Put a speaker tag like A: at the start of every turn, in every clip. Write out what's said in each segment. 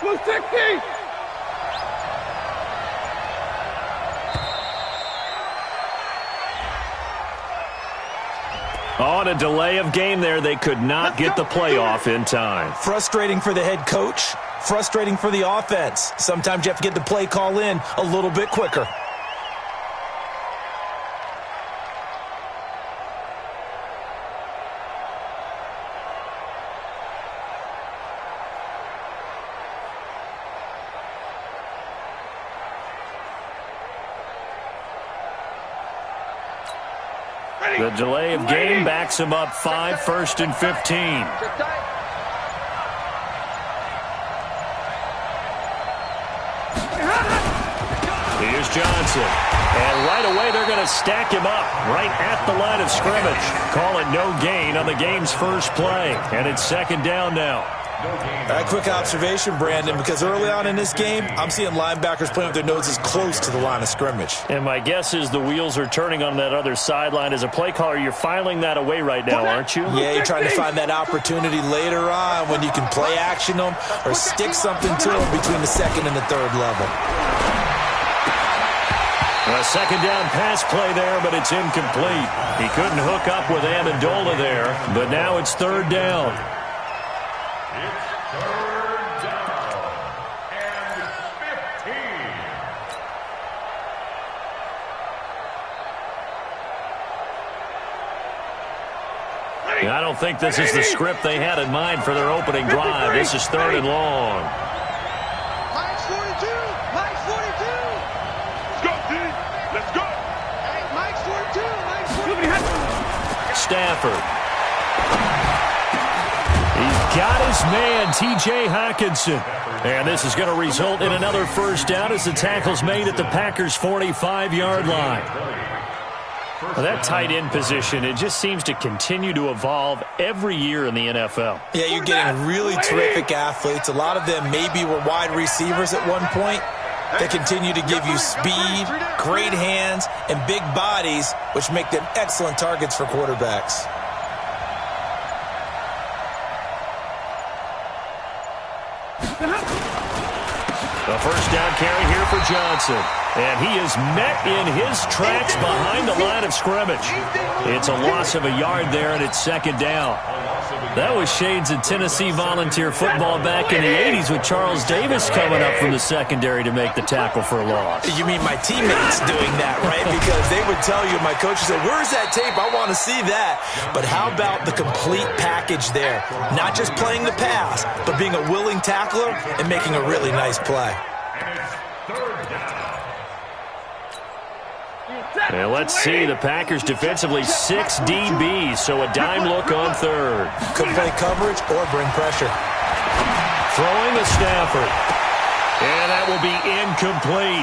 A: Blue 60!
B: On a delay of game there, they could not get the play off in time.
C: Frustrating for the head coach, frustrating for the offense. Sometimes you have to get the play call in a little bit quicker.
B: The delay of game backs him up 5, 1st and 15. Here's Johnson. And right away they're going to stack him up right at the line of scrimmage. Call it no gain on the game's first play. And it's 2nd down now.
C: A quick observation, Brandon, because early on in this game, I'm seeing linebackers playing with their noses close to the line of scrimmage.
B: And my guess is the wheels are turning on that other sideline. As a play caller, you're filing that away right now, aren't you?
C: Yeah, you're trying to find that opportunity later on when you can play action them or stick something to them between the 2nd and the 3rd level.
B: A 2nd down pass play there, but it's incomplete. He couldn't hook up with Amendola there, but now it's 3rd down. I don't think this is the script they had in mind for their opening drive. This is 3rd and long.
A: Mike's 42! Mike's 42! Let's go, D! Let's go! Hey, Mike's 42! Mike's 42!
B: Stafford. He's got his man, T.J. Hockenson. And this is going to result in another 1st down as the tackle's made at the Packers' 45-yard line. Well, that tight end position, it just seems to continue to evolve every year in the NFL.
C: Yeah, you're getting really terrific athletes. A lot of them maybe were wide receivers at one point. They continue to give you speed, great hands, and big bodies, which make them excellent targets for quarterbacks.
B: The 1st down carry here for Johnson. And he is met in his tracks behind the line of scrimmage. It's a loss of a yard there, and it's 2nd down. That was shades of Tennessee volunteer football back in the 80s with Charles Davis coming up from the secondary to make the tackle for a loss.
C: You mean my teammates doing that, right? Because they would tell you, my coach would say, where's that tape? I want to see that. But how about the complete package there? Not just playing the pass, but being a willing tackler and making a really nice play.
B: And let's see, the Packers defensively 6 DBs, so a dime look on 3rd.
C: Could play coverage or bring pressure.
B: Throwing to Stafford. And that will be incomplete.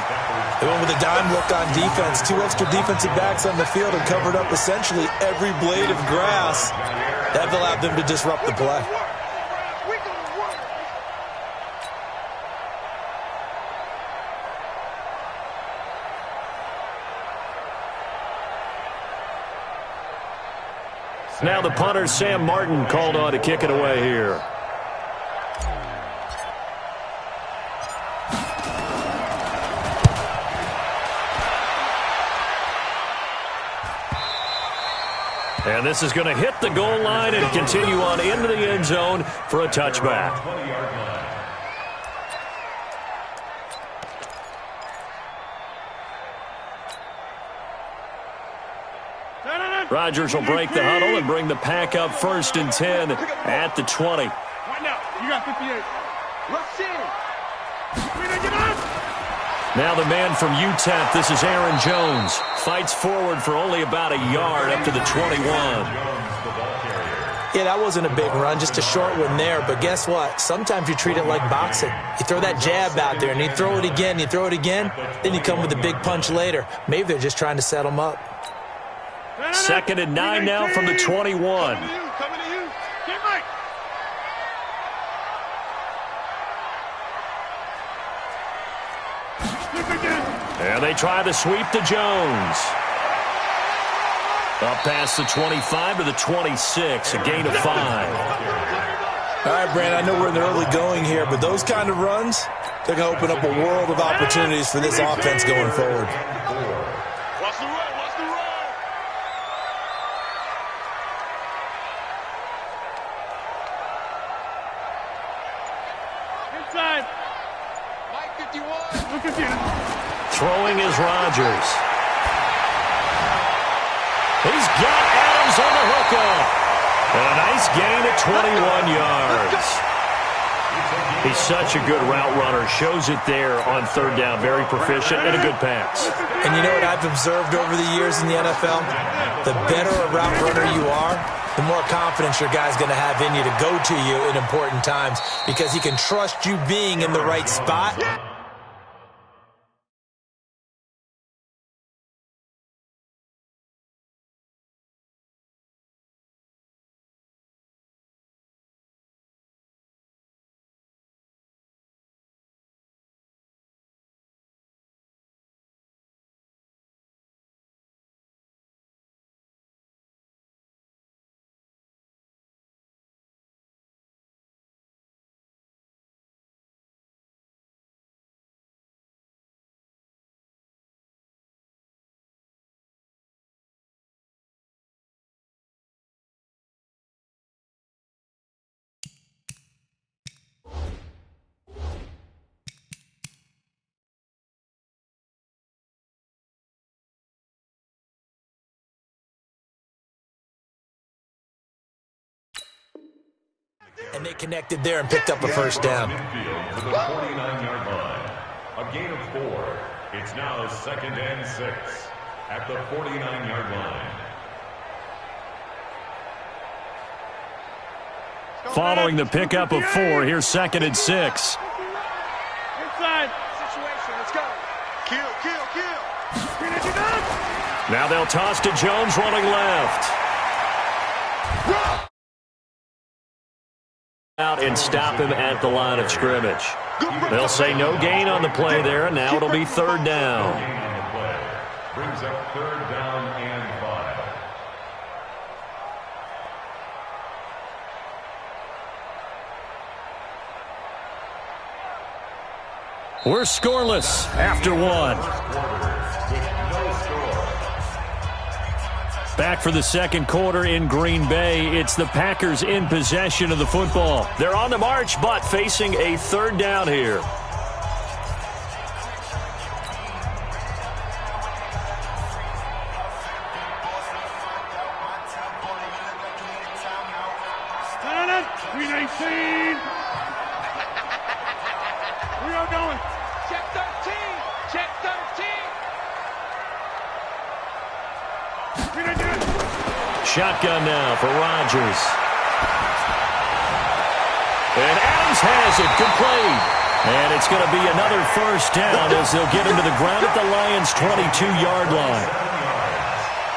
C: They went with a dime look on defense. 2 extra defensive backs on the field and covered up essentially every blade of grass. That allowed them to disrupt the play.
B: Now the punter, Sam Martin, called on to kick it away here. And this is going to hit the goal line and continue on into the end zone for a touchback. Rodgers will break the huddle and bring the pack up 1st and 10 at the 20.
A: Right now, you got 58. Let's see.
B: Now the man from UTEP, this is Aaron Jones. Fights forward for only about a yard up to the 21.
C: Yeah, that wasn't a big run, just a short one there. But guess what? Sometimes you treat it like boxing. You throw that jab out there, and you throw it again, then you come with a big punch later. Maybe they're just trying to set them up.
B: 2nd and 9 now from the 21.
A: Coming to you. Get right.
B: And they try the sweep to Jones. Up past the 25 to the 26, a gain of 5.
C: All right, Brandon, I know we're in the early going here, but those kind of runs, they're going to open up a world of opportunities for this offense going forward.
A: Watch the run, watch the run. Inside. Mike 51. Look at you.
B: Throwing is Rodgers. He's got Adams on the hookup. And a nice gain at 21 yards. He's such a good route runner. Shows it there on third down. Very proficient and a good pass.
C: And you know what I've observed over the years in the NFL? The better a route runner you are, the more confidence your guy's going to have in you to go to you in important times because he can trust you being in the right spot. And they connected there and picked up a first down.
D: To the 49-yard line. A gain of 4. It's now 2nd and 6 at the 49-yard line.
B: Following the pickup of 4, here's 2nd and 6.
A: Inside. Situation, let's go. Kill, kill, kill.
B: Now they'll toss to Jones running left. Out and stop him at the line of scrimmage. They'll say no gain on the play there, and now it'll be third down.
D: Brings up third down and 5.
B: We're scoreless after 1. Back for the second quarter in Green Bay. It's the Packers in possession of the football. They're on the march, but facing a third down here.
A: We are going. Check 13. Check 13.
B: Shotgun now for Rodgers. And Adams has it complete. And it's going to be another first down as they'll get him to the ground at the Lions' 22-yard line.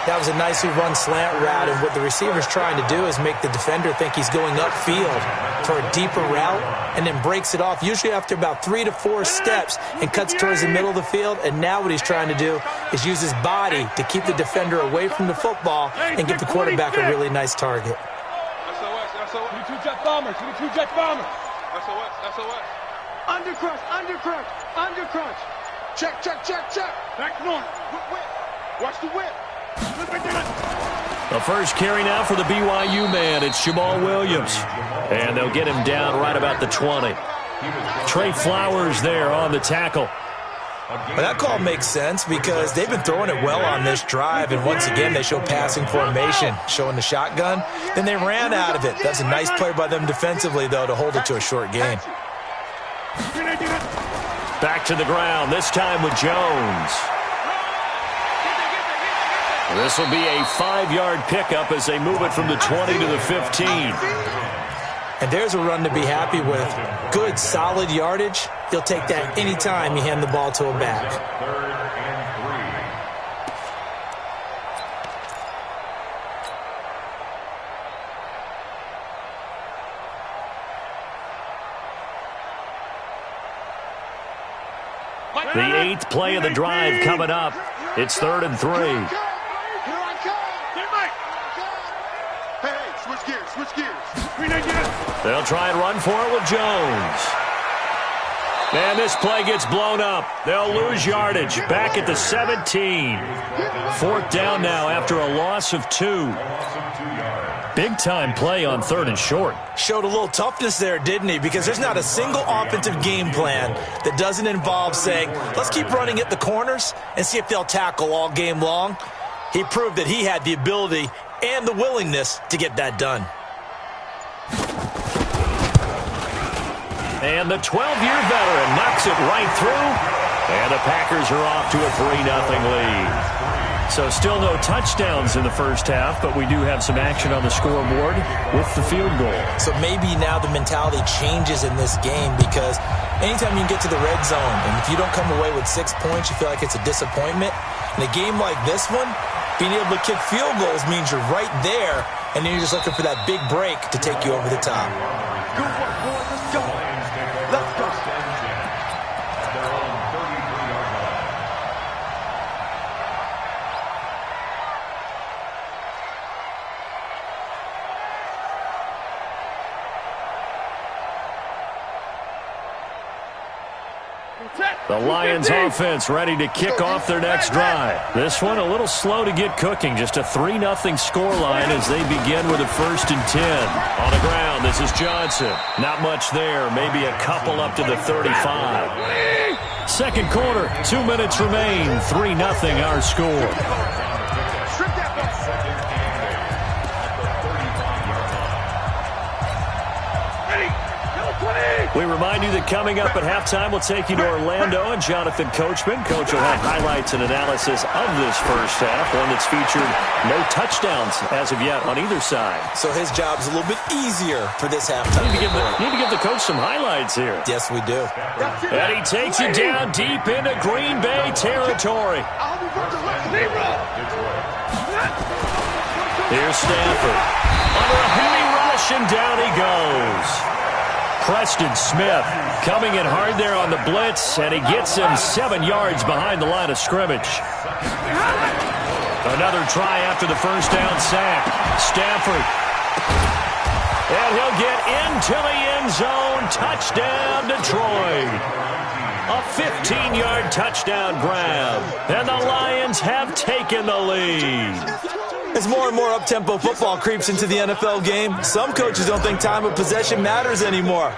C: That was a nicely run slant route, and what the receiver's trying to do is make the defender think he's going upfield for a deeper route and then breaks it off, usually after about 3 to 4 steps, and cuts towards the middle of the field. And now what he's trying to do is use his body to keep the defender away from the football and give the quarterback a really nice target.
A: SOS, SOS. 22 jet bombers, 22 jet bombers. SOS, SOS. Undercrunch, undercrunch, undercrunch. Check, check, check, check. Back north. Whip. Watch the whip.
B: The first carry now for the BYU man. It's Jamal Williams. And they'll get him down right about the 20. Trey Flowers there on the tackle.
C: Well, that call makes sense because they've been throwing it well on this drive, and once again they show passing formation, showing the shotgun. Then they ran out of it. That's a nice play by them defensively, though, to hold it to a short gain.
B: Back to the ground, this time with Jones. This will be a 5-yard pickup as they move it from the 20 to the 15.
C: And there's a run to be happy with. Good, solid yardage. You'll take that anytime you hand the ball to a back.
D: Third and 3.
B: The 8th play of the drive coming up. It's 3rd and 3.
A: Here I come. Hey, switch gears, switch gears.
B: They'll try and run for it with Jones. And this play gets blown up. They'll lose yardage. Back at the 17. Fourth down now after a loss of 2. Big-time play on 3rd and short.
C: Showed a little toughness there, didn't he? Because there's not a single offensive game plan that doesn't involve saying, let's keep running at the corners and see if they'll tackle all game long. He proved that he had the ability and the willingness to get that done.
B: And the 12-year veteran knocks it right through. And the Packers are off to a 3-0 lead. So still no touchdowns in the first half, but we do have some action on the scoreboard with the field goal. So
C: maybe now the mentality changes in this game, because anytime you can get to the red zone, and if you don't come away with 6 points, you feel like it's a disappointment. In a game like this one, being able to kick field goals means you're right there, and then you're just looking for that big break to take you over the top.
A: Good work, boy. Let's go. Let's go.
B: The Lions offense ready to kick off their next drive. This one a little slow to get cooking. Just a 3-0 scoreline as they begin with a 1st and 10. On the ground, this is Johnson. Not much there. Maybe a couple up to the 35. Second quarter, 2 minutes remain. 3-0 our score. We remind you that coming up at halftime, we'll take you to Orlando and Jonathan Coachman. Coach will have highlights and analysis of this first half, one that's featured no touchdowns as of yet on either side.
C: So his job's a little bit easier for this halftime.
B: Need to give the coach some highlights here.
C: Yes, we do.
B: And he takes it down deep into Green Bay territory. Here's Stanford. Under a heavy rush, and down he goes. Preston Smith coming in hard there on the blitz, and he gets him 7 yards behind the line of scrimmage. Another try after the first down sack. Stafford. And he'll get into the end zone. Touchdown, Detroit. A 15-yard touchdown grab. And the Lions have taken the lead.
C: As more and more up-tempo football creeps into the NFL game, some coaches don't think time of possession matters anymore.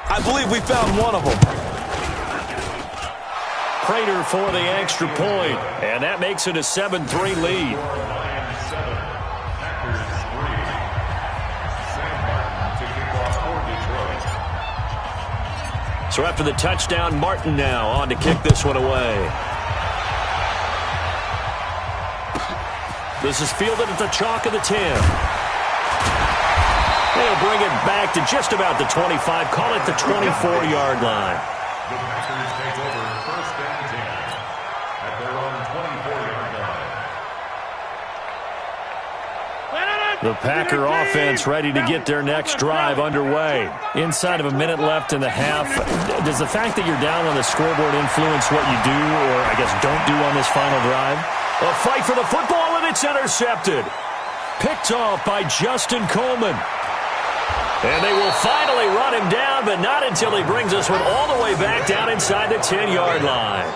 C: I believe we found one of them.
B: Prater for the extra point, and that makes it a 7-3 lead. So after the touchdown, Martin now on to kick this one away. This is fielded at the chalk of the 10. They'll bring it back to just about the 25. Call it the 24-yard line.
D: The Packers take over 1st and 10 at their own 24-yard line.
B: The Packer offense ready to get their next drive underway. Inside of a minute left in the half. Does the fact that you're down on the scoreboard influence what you do, or I guess don't do on this final drive? A fight for the football, and it's intercepted. Picked off by Justin Coleman. And they will finally run him down, but not until he brings us one all the way back down inside the 10-yard line.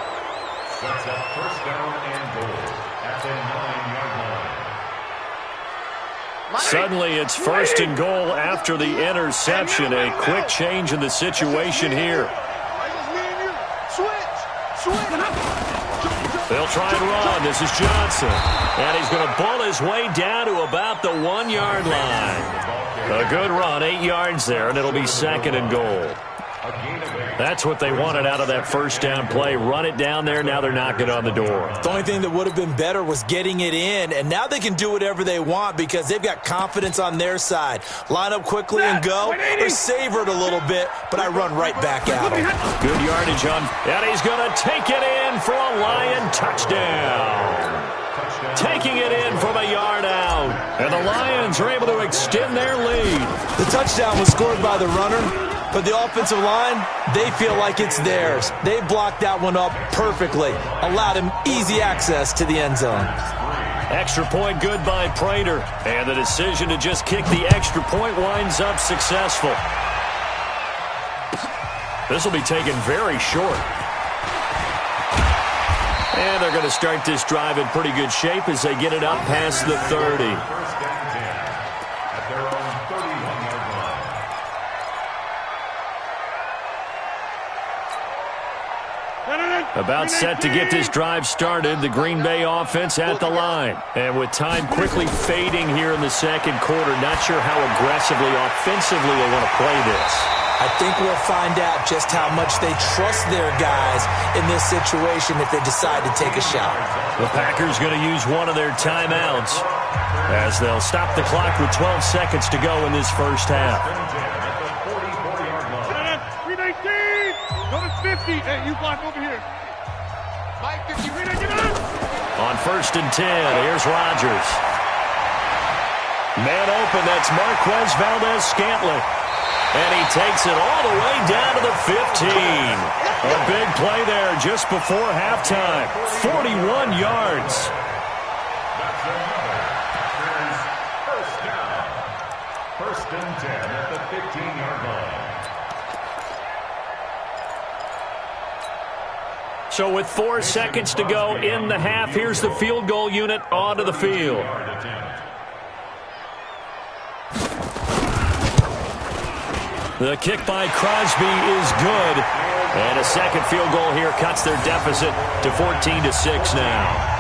D: Sets up 1st down and goal at the 9-yard line.
B: Suddenly it's 1st and goal after the interception. A quick change in the situation here. They'll try and run. This is Johnson. And he's going to bull his way down to about the 1-yard line. A good run, 8 yards there, and it'll be 2nd and goal. That's what they wanted out of that first down play. Run it down there. Now they're knocking on the door.
C: The only thing that would have been better was getting it in, and now they can do whatever they want because they've got confidence on their side. Line up quickly and go, or savor it a little bit, but I run right back at them.
B: Good yardage on, and he's going to take it in for a Lion touchdown. Taking it in from a yard out, and the Lions are able to extend their lead.
C: The touchdown was scored by the runner, but the offensive line, they feel like it's theirs. They blocked that one up perfectly, allowed him easy access to the end zone.
B: Extra point good by Prater. And the decision to just kick the extra point winds up successful. This will be taken very short. And they're going to start this drive in pretty good shape as they get it up past the 30. About set to get this drive started, the Green Bay offense at the line. And with time quickly fading here in the second quarter, not sure how aggressively, offensively they'll want to play this.
C: I think we'll find out just how much they trust their guys in this situation if they decide to take a shot.
B: The Packers going to use one of their timeouts as they'll stop the clock with 12 seconds to go in this first half.
A: 319! Go to 50. Hey, you block over here. Mike, 50.
B: On 1st and 10, here's Rodgers. Man open, that's Marquez Valdez-Scantling. And he takes it all the way down to the 15. A big play there just before halftime. 41 yards.
D: First down. 1st and 10 at the 15-yard line.
B: So with 4 seconds to go in the half, here's the field goal unit onto the field. The kick by Crosby is good. And a second field goal here cuts their deficit to 14-6 now.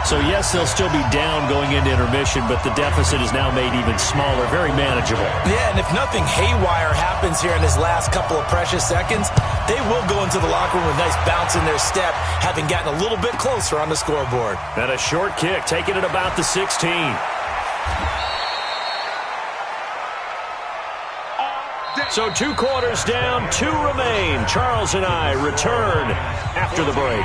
B: So, yes, they'll still be down going into intermission, but the deficit is now made even smaller, very manageable.
C: Yeah, and if nothing haywire happens here in his last couple of precious seconds, they will go into the locker room with a nice bounce in their step, having gotten a little bit closer on the scoreboard.
B: And a short kick, taking it about the 16. So 2 quarters down, 2 remain. Charles and I return after the break.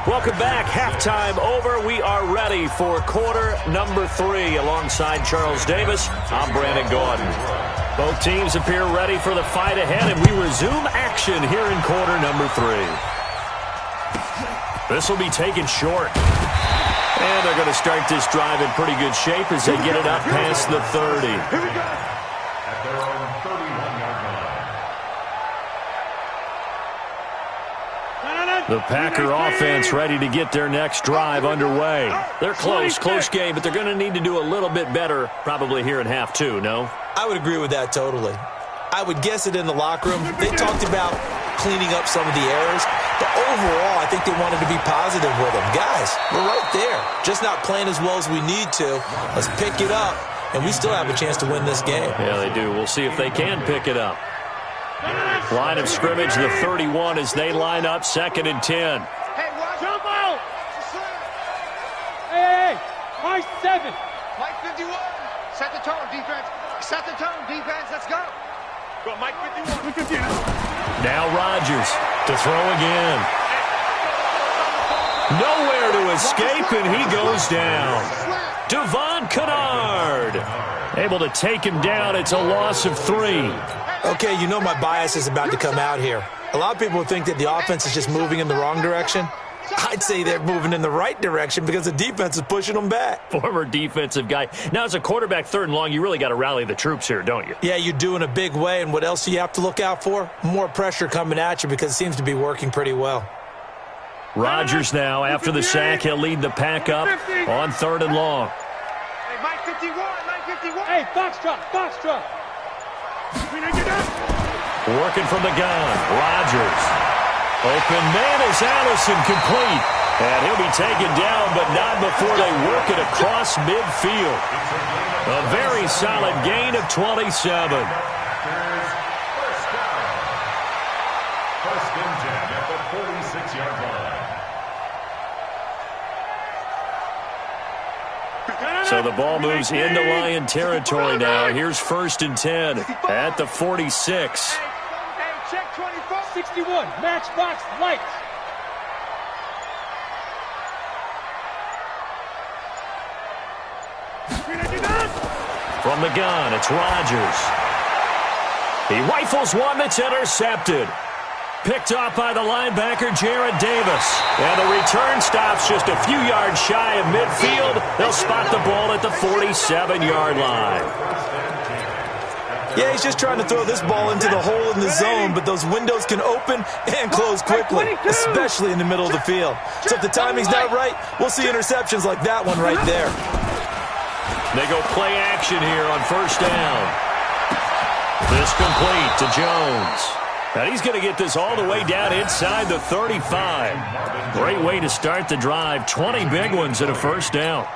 B: Welcome back. Halftime over. We are ready for quarter number 3. Alongside Charles Davis, I'm Brandon Gordon. Both teams appear ready for the fight ahead, and we resume action here in quarter number 3. This will be taken short. And they're going to start this drive in pretty good shape as they get it up past the 30.
D: At their own 31-yard line.
B: The Packer offense ready to get their next drive underway. They're close game, but they're going to need to do a little bit better probably here in half 2, no?
C: I would agree with that totally. I would guess it in the locker room. They talked about cleaning up some of the errors, but overall, I think they wanted to be positive with them. Guys, we're right there. Just not playing as well as we need to. Let's pick it up, and we still have a chance to win this game.
B: Yeah, they do. We'll see if they can pick it up. Line of scrimmage, the 31 as they line up, 2nd and 10.
A: Hey, watch. Jump out. Hey, Mike 7. Mike 51. Set the tone, defense. Set the tone, defense. Let's go. Go, Mike 51.
B: Now Rodgers to throw again. Nowhere to escape, and he goes down. Devon Kennard able to take him down. It's a loss of 3.
C: Okay, you know my bias is about to come out here. A lot of people think that the offense is just moving in the wrong direction. I'd say they're moving in the right direction because the defense is pushing them back.
B: Former defensive guy. Now, as a quarterback 3rd and long, you really got to rally the troops here, don't you?
C: Yeah, you do in a big way. And what else do you have to look out for? More pressure coming at you because it seems to be working pretty well.
B: Rodgers now, after the sack, he'll lead the pack up on 3rd and long.
A: Hey, Mike 51, Mike 51. Hey, Foxtrot.
B: Working from the gun, Rodgers. Open man is Allison, complete. And he'll be taken down, but not before they work it across midfield. A very solid gain of 27.
D: First down. 1st and 10 at the 46-yard line.
B: So the ball moves into Lion territory now. Here's 1st and 10 at the 46.
A: Hey, check 24. 61, matchbox lights.
B: From the gun, it's Rodgers. He rifles one that's intercepted. Picked off by the linebacker, Jared Davis. And the return stops just a few yards shy of midfield. They'll spot the ball at the 47-yard line.
C: Yeah, he's just trying to throw this ball into the hole in the zone, but those windows can open and close quickly, especially in the middle of the field. So if the timing's not right, we'll see interceptions like that one right there.
B: They go play action here on first down. This complete to Jones. And he's going to get this all the way down inside the 35. Great way to start the drive. 20 big ones at a first down.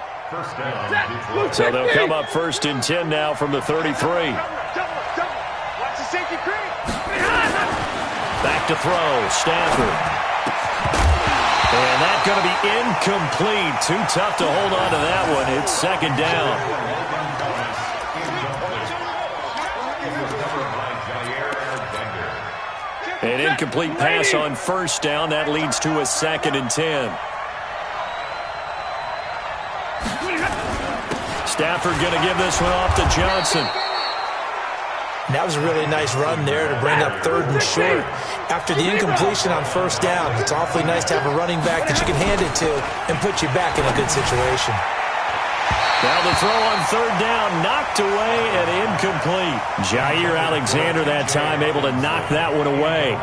B: So they'll come up first and 10 now from the 33. Back to throw, Stafford. And that's going to be incomplete. Too tough to hold on to that one. It's second down. An incomplete pass on first down. That leads to a second and 10. Stafford going to give this one off to Johnson.
C: That was a really nice run there to bring up third and short. After the incompletion on first down, it's awfully nice to have a running back that you can hand it to and put you back in a good situation.
B: Now the throw on third down, knocked away and incomplete. Jair Alexander that time able to knock that one away.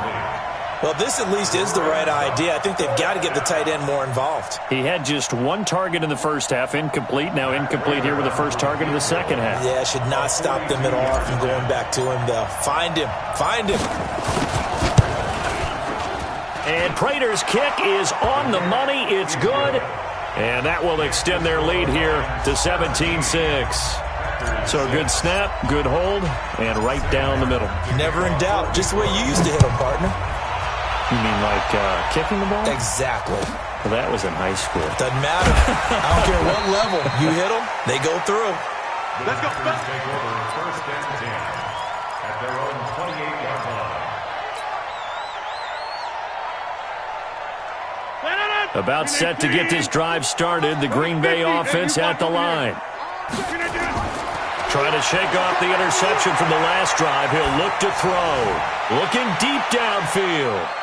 C: Well, this at least is the right idea. I think they've got to get the tight end more involved.
B: He had just one target in the first half, incomplete. Now incomplete here with the first target of the second half.
C: Yeah, should not stop them at all from going back to him, though. Find him. Find him.
B: And Prater's kick is on the money. It's good. And that will extend their lead here to 17-6. So a good snap, good hold, and right down the middle.
C: Never in doubt. Just the way you used to hit them, partner.
B: You mean like kicking the ball?
C: Exactly.
B: Well, that was in high school.
C: Doesn't matter. I don't care what level. You hit them, they go through.
D: Let's go. Take over first and 10 at their own 28-yard line.
B: About set to get this drive started. The Green Bay offense at the line. Trying to shake off the interception from the last drive. He'll look to throw. Looking deep downfield.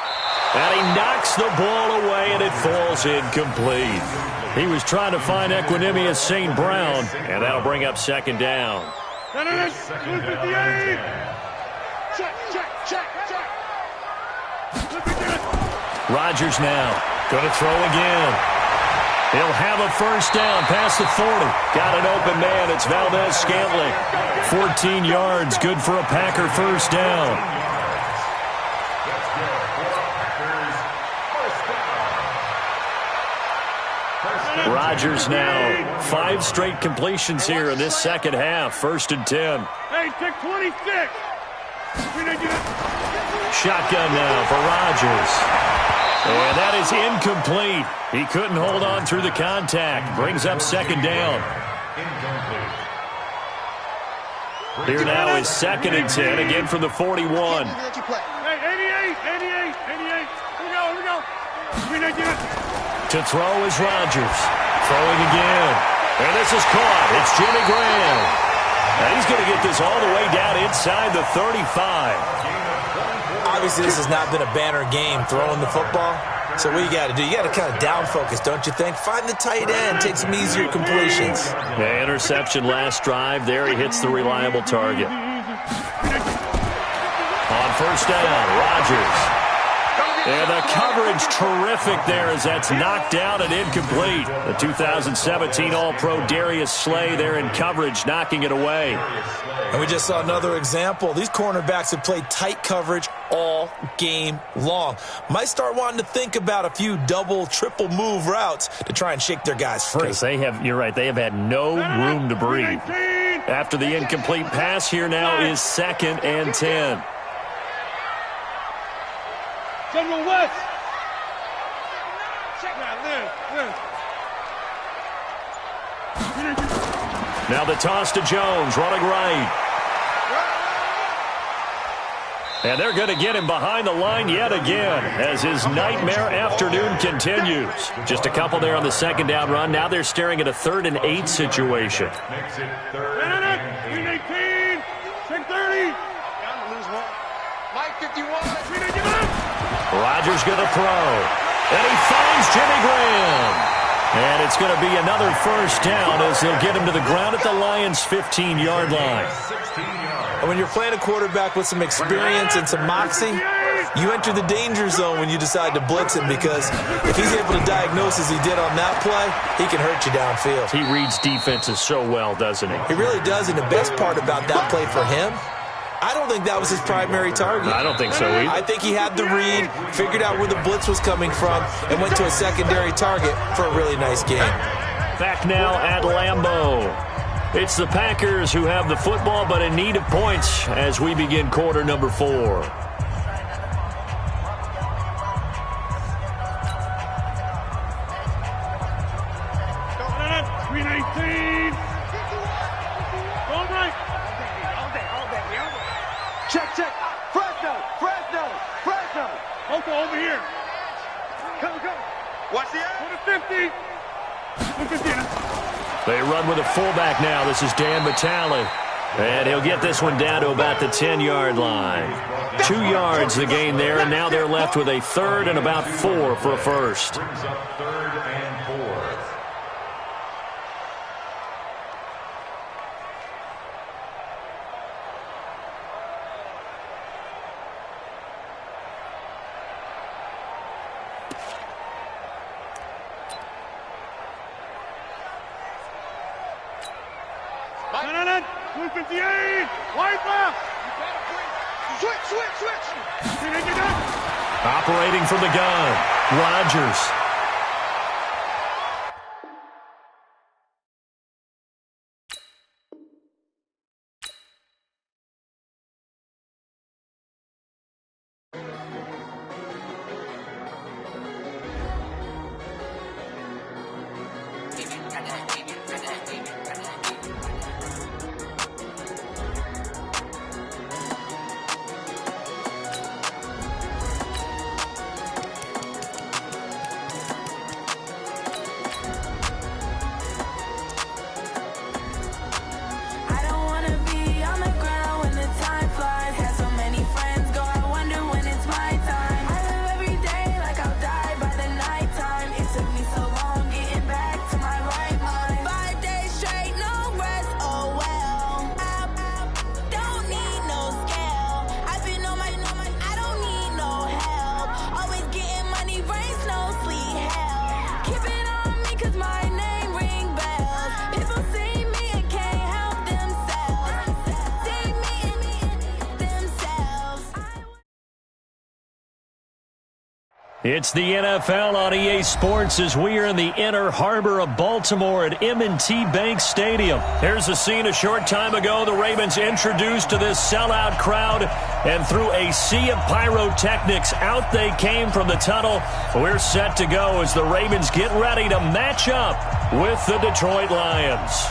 B: And he knocks the ball away, and it falls incomplete. He was trying to find Equanimous St. Brown, and that'll bring up second down. Rodgers now. Going to throw again. He'll have a first down past the 40. Got an open man. It's Valdez-Scantling. 14 yards. Good for a Packer first down. Rodgers now 5 straight completions here in this second half. First and 10.
A: Hey, take 26.
B: Shotgun now for Rodgers. And that is incomplete. He couldn't hold on through the contact. Brings up second down. Here now is second and 10, again from the 41.
A: Hey, 88. Here we go.
B: To throw is Rodgers. Throwing again. And this is caught. It's Jimmy Graham. And he's going to get this all the way down inside the 35.
C: Obviously, this has not been a banner game throwing the football. So what you got to do, you got to kind of down focus, don't you think? Find the tight end, take some easier completions.
B: Yeah, interception last drive. There he hits the reliable target. On first down, Rodgers. And the coverage terrific there as that's knocked out and incomplete. The 2017 All-Pro Darius Slay there in coverage, knocking it away.
C: And we just saw another example. These cornerbacks have played tight coverage all game long. Might start wanting to think about a few double, triple move routes to try and shake their guys free.
B: Because they have, you're right, they have had no room to breathe. After the incomplete pass, here now is second and 10.
A: General West.
B: Now the toss to Jones, running right. And they're going to get him behind the line yet again as his nightmare afternoon continues. Just a couple there on the second down run. Now they're staring at a 3rd and 8 situation.
D: Makes it 3rd and
A: 18. Check 30. Mike 51.
B: Rodgers going to throw. And he finds Jimmy Graham. And it's going to be another first down as they'll get him to the ground at the Lions' 15-yard line.
C: And when you're playing a quarterback with some experience and some moxie, you enter the danger zone when you decide to blitz him, because if he's able to diagnose as he did on that play, he can hurt you downfield.
B: He reads defenses so well, doesn't he?
C: He really does, and the best part about that play for him, I don't think that was his primary target.
B: I don't think so either.
C: I think he had the read, figured out where the blitz was coming from, and went to a secondary target for a really nice game.
B: Back now at Lambeau. It's the Packers who have the football, but in need of points as we begin quarter number 4.
A: 319. All right. Check. Fresno. Oko over here. Go. Watch the eye. 50. 50.
B: They run with a fullback now. This is Dan Vitale. And he'll get this one down to about the 10-yard line. 2 yards the gain there, and now they're left with a third and about 4 for a first.
D: Brings up 3rd and 4.
A: No. 258. Wide left. Switch.
B: Operating from the gun, Rodgers. It's the NFL on EA Sports as we are in the inner harbor of Baltimore at M&T Bank Stadium. Here's a scene a short time ago. The Ravens introduced to this sellout crowd, and through a sea of pyrotechnics, out they came from the tunnel. We're set to go as the Ravens get ready to match up with the Detroit Lions.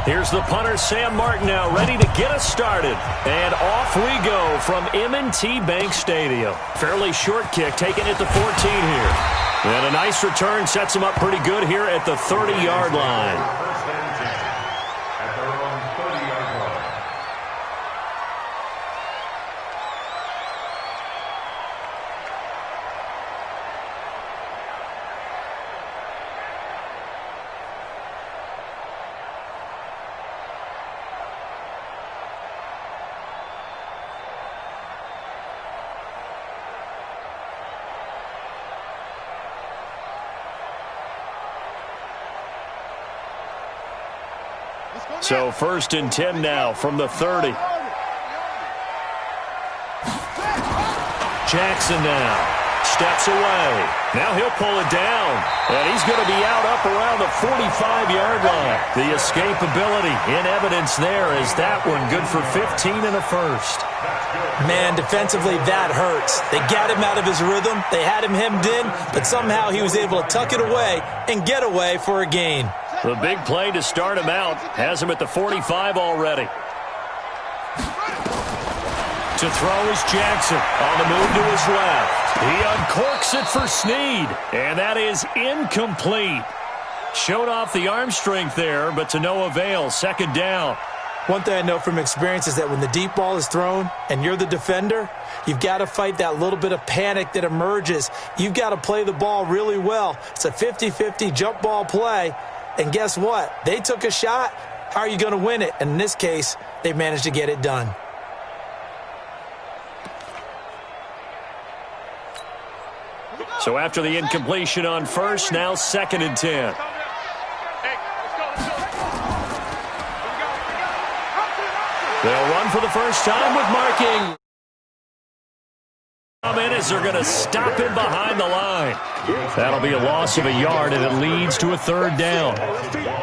B: Here's the punter, Sam Martin, now ready to get us started. And off we go from M&T Bank Stadium. Fairly short kick, taken at the 14 here. And a nice return sets him up pretty good here at the 30-yard line.
D: First and 10 at their own 30-yard line.
B: So 1st and 10 now from the 30. Jackson now steps away. Now he'll pull it down. And he's going to be out up around the 45-yard line. The escapability in evidence there as that one good for 15 and a first.
C: Man, defensively, that hurts. They got him out of his rhythm. They had him hemmed in, but somehow he was able to tuck it away and get away for a gain.
B: The big play to start him out has him at the 45 already. To throw is Jackson. On the move to his left. He uncorks it for Snead. And that is incomplete. Showed off the arm strength there, but to no avail. Second down.
C: One thing I know from experience is that when the deep ball is thrown and you're the defender, you've got to fight that little bit of panic that emerges. You've got to play the ball really well. It's a 50-50 jump ball play. And guess what? They took a shot. How are you going to win it? And in this case, they managed to get it done.
B: So after the incompletion on first, now 2nd and 10. They'll run for the first time with marking. As they're going to stop him behind the line. That'll be a loss of a yard, and it leads to a 3rd down.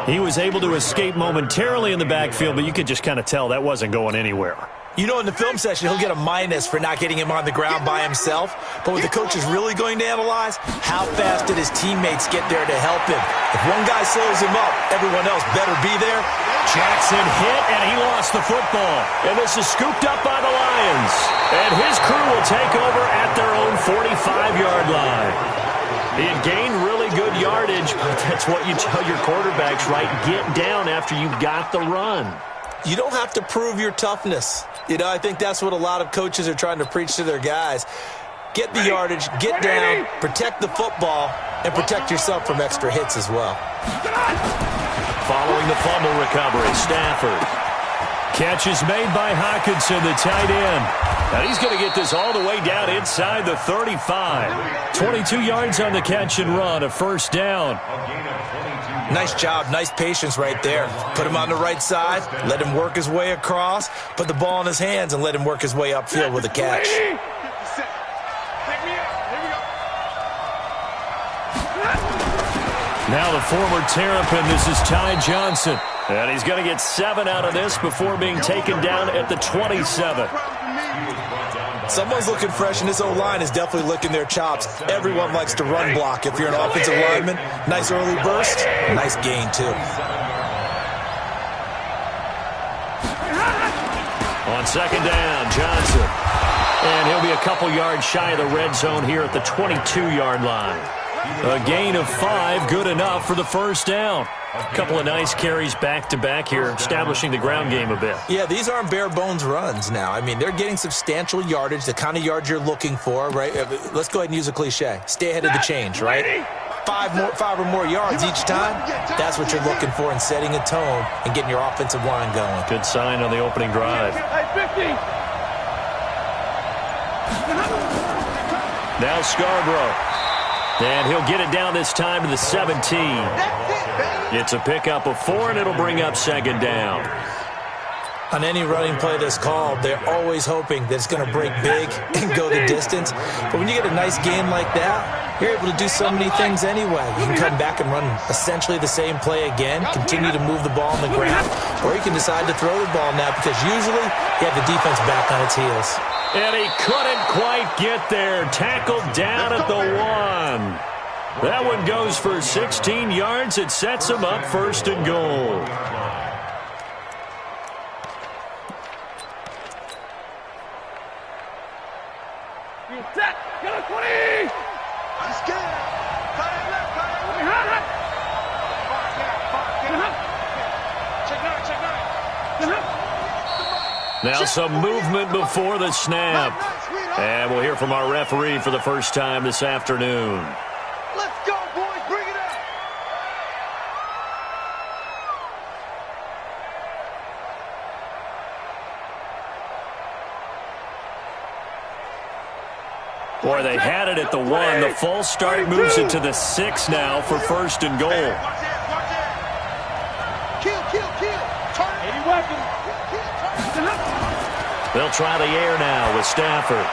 B: He was able to escape momentarily in the backfield, but you could just kind of tell that wasn't going anywhere.
C: You know, in the film session, he'll get a minus for not getting him on the ground by himself. But what the coach is really going to analyze, how fast did his teammates get there to help him? If one guy slows him up, everyone else better be there.
B: Jackson hit, and he lost the football. And this is scooped up by the Lions. And his crew will take over at their own 45-yard line. He had gained really good yardage, but that's what you tell your quarterbacks, right? Get down after you've got the run.
C: You don't have to prove your toughness. You know, I think that's what a lot of coaches are trying to preach to their guys. Get the yardage, get down, protect the football, and protect yourself from extra hits as well.
B: Following the fumble recovery, Stafford. Catch is made by Hawkinson, the tight end. And he's going to get this all the way down inside the 35. 22 yards on the catch and run, a 1st down.
C: Nice job, nice patience right there. Put him on the right side, let him work his way across, put the ball in his hands, and let him work his way upfield with a catch.
B: Now the former Terrapin, this is Ty Johnson. And he's going to get 7 out of this before being taken down at the 27.
C: Someone's looking fresh, and this O-line is definitely licking their chops. Everyone likes to run block. If you're an offensive lineman, nice early burst, nice gain, too.
B: On 2nd down, Johnson. And he'll be a couple yards shy of the red zone here at the 22-yard line. A gain of 5, good enough for the 1st down. A couple of nice carries back-to-back here, establishing the ground game a bit.
C: Yeah, these aren't bare-bones runs now. I mean, they're getting substantial yardage, the kind of yards you're looking for, right? Let's go ahead and use a cliche. Stay ahead of the change, right? 5 or more yards each time, that's what you're looking for in setting a tone and getting your offensive line going.
B: Good sign on the opening drive. Now Scarborough. And he'll get it down this time to the 17. It's a pickup of 4, and it'll bring up 2nd down.
C: On any running play that's called, they're always hoping that it's going to break big and go the distance. But when you get a nice gain like that, you're able to do so many things anyway. You can come back and run essentially the same play again, continue to move the ball on the ground, or you can decide to throw the ball now because usually you have the defense back on its heels.
B: And he couldn't quite get there. Tackled down at the 1. That one goes for 16 yards. It sets him up 1st and goal. Now some movement before the snap. And we'll hear from our referee for the first time this afternoon.
A: Let's go, boys. Bring it up.
B: Boy, they had it at the 1. The false start moves it to the 6 now for 1st and goal.
A: Kill. Turn. 80 weapons.
B: They'll try the air now with Stafford.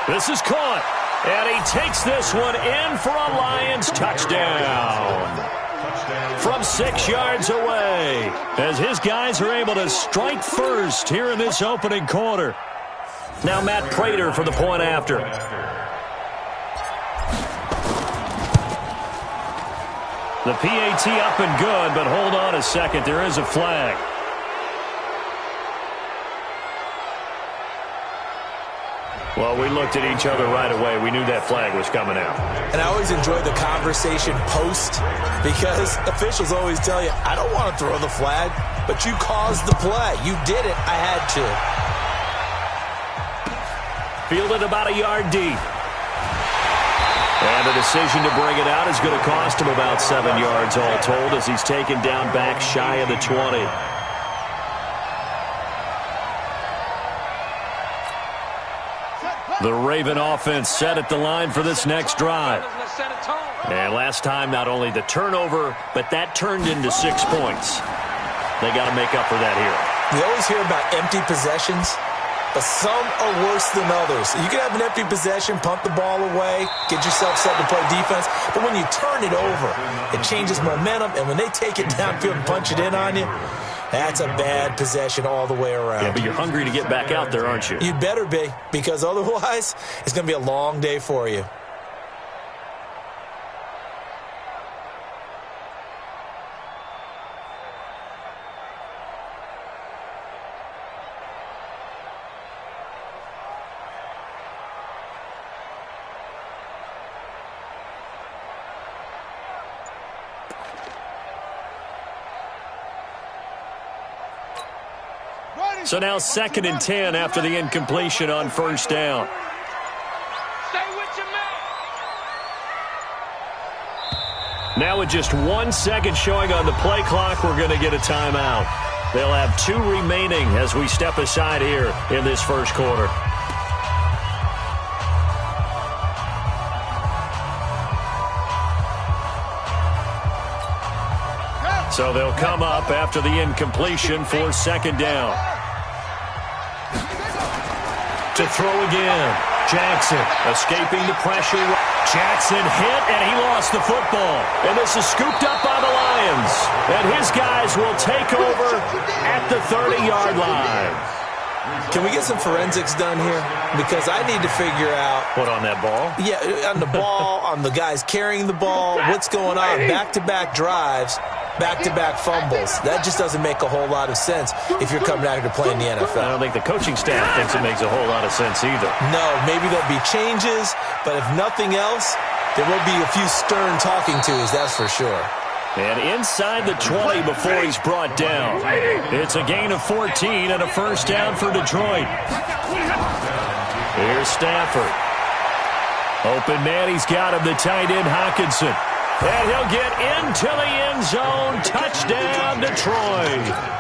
B: This is caught. And he takes this one in for a Lions touchdown. From 6 yards away. As his guys are able to strike first here in this opening quarter. Now Matt Prater for the point after. The PAT up and good, but hold on a second. There is a flag. Well, we looked at each other right away. We knew that flag was coming out.
C: And I always enjoy the conversation post because officials always tell you, I don't want to throw the flag, but you caused the play. You did it. I had to.
B: Fielded about a yard deep. And the decision to bring it out is going to cost him about 7 yards all told as he's taken down back shy of the 20. The Raven offense set at the line for this next drive. And last time, not only the turnover, but that turned into 6 points. They got to make up for that here.
C: We always hear about empty possessions, but some are worse than others. You can have an empty possession, punt the ball away, get yourself set to play defense, but when you turn it over, it changes momentum, and when they take it downfield and punch it in on you, that's a bad possession all the way around.
B: Yeah, but you're hungry to get back out there, aren't you?
C: You'd better be, because otherwise it's going to be a long day for you.
B: So now 2nd and 10 after the incompletion on first down.
A: Stay with your man.
B: Now with just 1 second showing on the play clock, we're going to get a timeout. They'll have 2 remaining as we step aside here in this first quarter. So they'll come up after the incompletion for 2nd down. To throw again. Jackson escaping the pressure. Jackson hit, and he lost the football. And this is scooped up by the Lions. And his guys will take over at the 30-yard line.
C: Can we get some forensics done here? Because I need to figure out...
B: What, on that ball?
C: Yeah, on the ball, on the guys carrying the ball, what's going on. Back-to-back drives, back-to-back fumbles. That just doesn't make a whole lot of sense if you're coming out here to play in the NFL.
B: I don't think the coaching staff thinks it makes a whole lot of sense either.
C: No, maybe there'll be changes, but if nothing else, there will be a few stern talking tos, that's for sure.
B: And inside the 20 before he's brought down. It's a gain of 14 and a first down for Detroit. Here's Stafford. Open man, he's got him, the tight end Hockenson. And he'll get into the end zone. Touchdown, Detroit.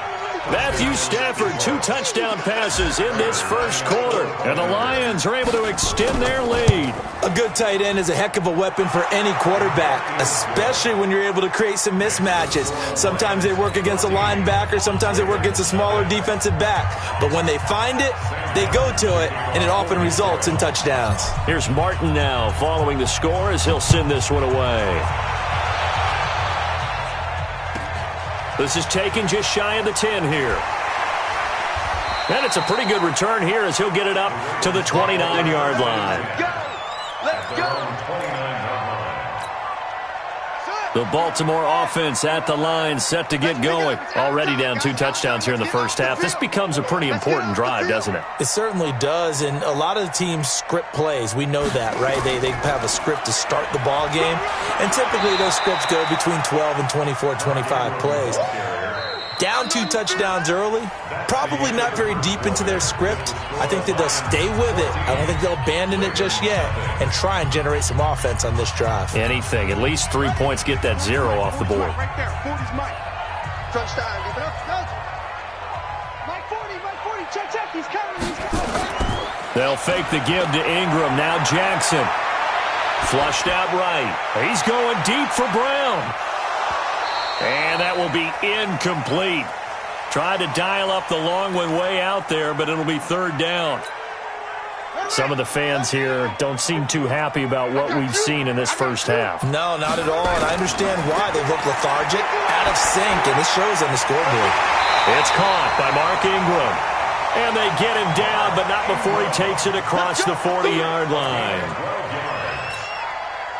B: Matthew Stafford, 2 touchdown passes in this first quarter. And the Lions are able to extend their lead.
C: A good tight end is a heck of a weapon for any quarterback, especially when you're able to create some mismatches. Sometimes they work against a linebacker, sometimes they work against a smaller defensive back. But when they find it, they go to it, and it often results in touchdowns.
B: Here's Martin now following the score as he'll send this one away. This is taken just shy of the 10 here. And it's a pretty good return here as he'll get it up to the 29-yard line.
A: Let's go.
B: The Baltimore offense at the line, set to get going. Already down 2 touchdowns here in the first half. This becomes a pretty important drive, doesn't it?
C: It certainly does, and a lot of the teams script plays. We know that, right? They have a script to start the ball game, and typically those scripts go between 12 and 24, 25 plays. Down 2 touchdowns early, probably not very deep into their script. I think that they'll stay with it. I don't think they'll abandon it just yet and try and generate some offense on this drive.
B: Anything. At least 3 points, get that 0 off the board.
A: Right there, 40's Mike. Touchdown. Mike 40, check, he's coming.
B: They'll fake the give to Ingram. Now Jackson. Flushed out right. He's going deep for Brown. And that will be incomplete. Tried to dial up the long one way out there, but it'll be 3rd down. Some of the fans here don't seem too happy about what we've seen in this first half.
C: No, not at all, and I understand why. They look lethargic, out of sync, and it shows on the scoreboard.
B: It's caught by Mark Ingram. And they get him down, but not before he takes it across the 40-yard line.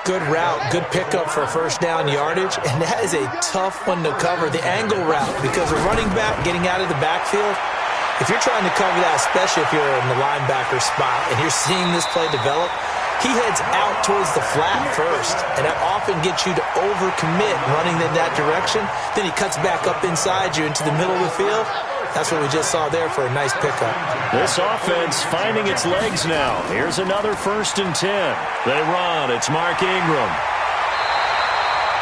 C: Good route, good pickup for first down yardage, and that is a tough one to cover, the angle route, because a running back getting out of the backfield, If you're trying to cover that, especially if you're in the linebacker spot and you're seeing this play develop, he heads out towards the flat first, and that often gets you to overcommit running in that direction. Then he cuts back up inside you into the middle of the field. That's what we just saw there for a nice pickup.
B: This offense finding its legs now. Here's another 1st and 10. They run. It's Mark Ingram.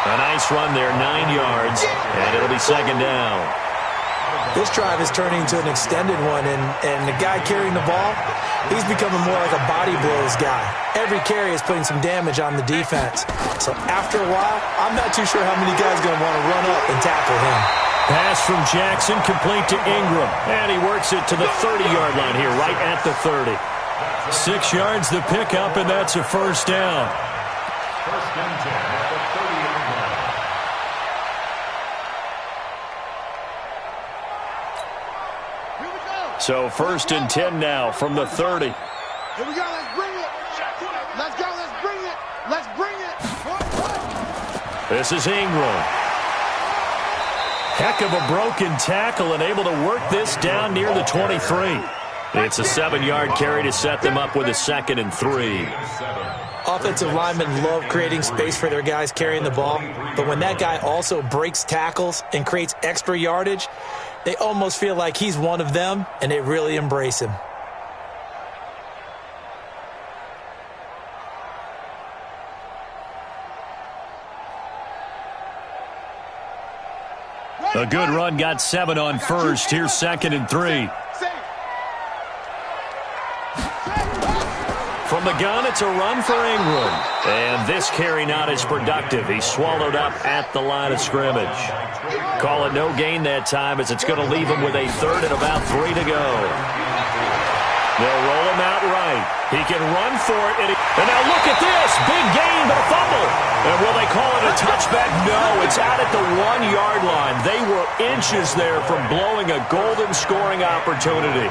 B: A nice run there, 9 yards, and it'll be 2nd down.
C: This drive is turning into an extended one, and the guy carrying the ball, he's becoming more like a body blows guy. Every carry is putting some damage on the defense. So after a while, I'm not too sure how many guys are going to want to run up and tackle him.
B: Pass from Jackson, complete to Ingram, and he works it to the 30-yard line here, right at the 30. 6 yards the pickup, and that's a 1st down.
D: 1st and 10 at the 30-yard line.
B: So 1st and 10 now from the 30.
A: Here we go. Let's bring it. Let's go. Let's bring it. Let's bring it.
B: This is Ingram. Heck of a broken tackle and able to work this down near the 23. It's a 7-yard carry to set them up with a 2nd and 3.
C: Offensive linemen love creating space for their guys carrying the ball, but when that guy also breaks tackles and creates extra yardage, they almost feel like he's one of them, and they really embrace him.
B: A good run, got 7 on 1st. Here's 2nd and 3. From the gun, it's a run for Ingram. And this carry not as productive. He's swallowed up at the line of scrimmage. Call it no gain that time, as it's going to leave him with a 3rd and about 3 to go. They'll roll him out right. He can run for it. And now look at this. Big gain, but a fumble. And will they call it a touchback? No, it's out at the 1-yard line. They were inches there from blowing a golden scoring opportunity.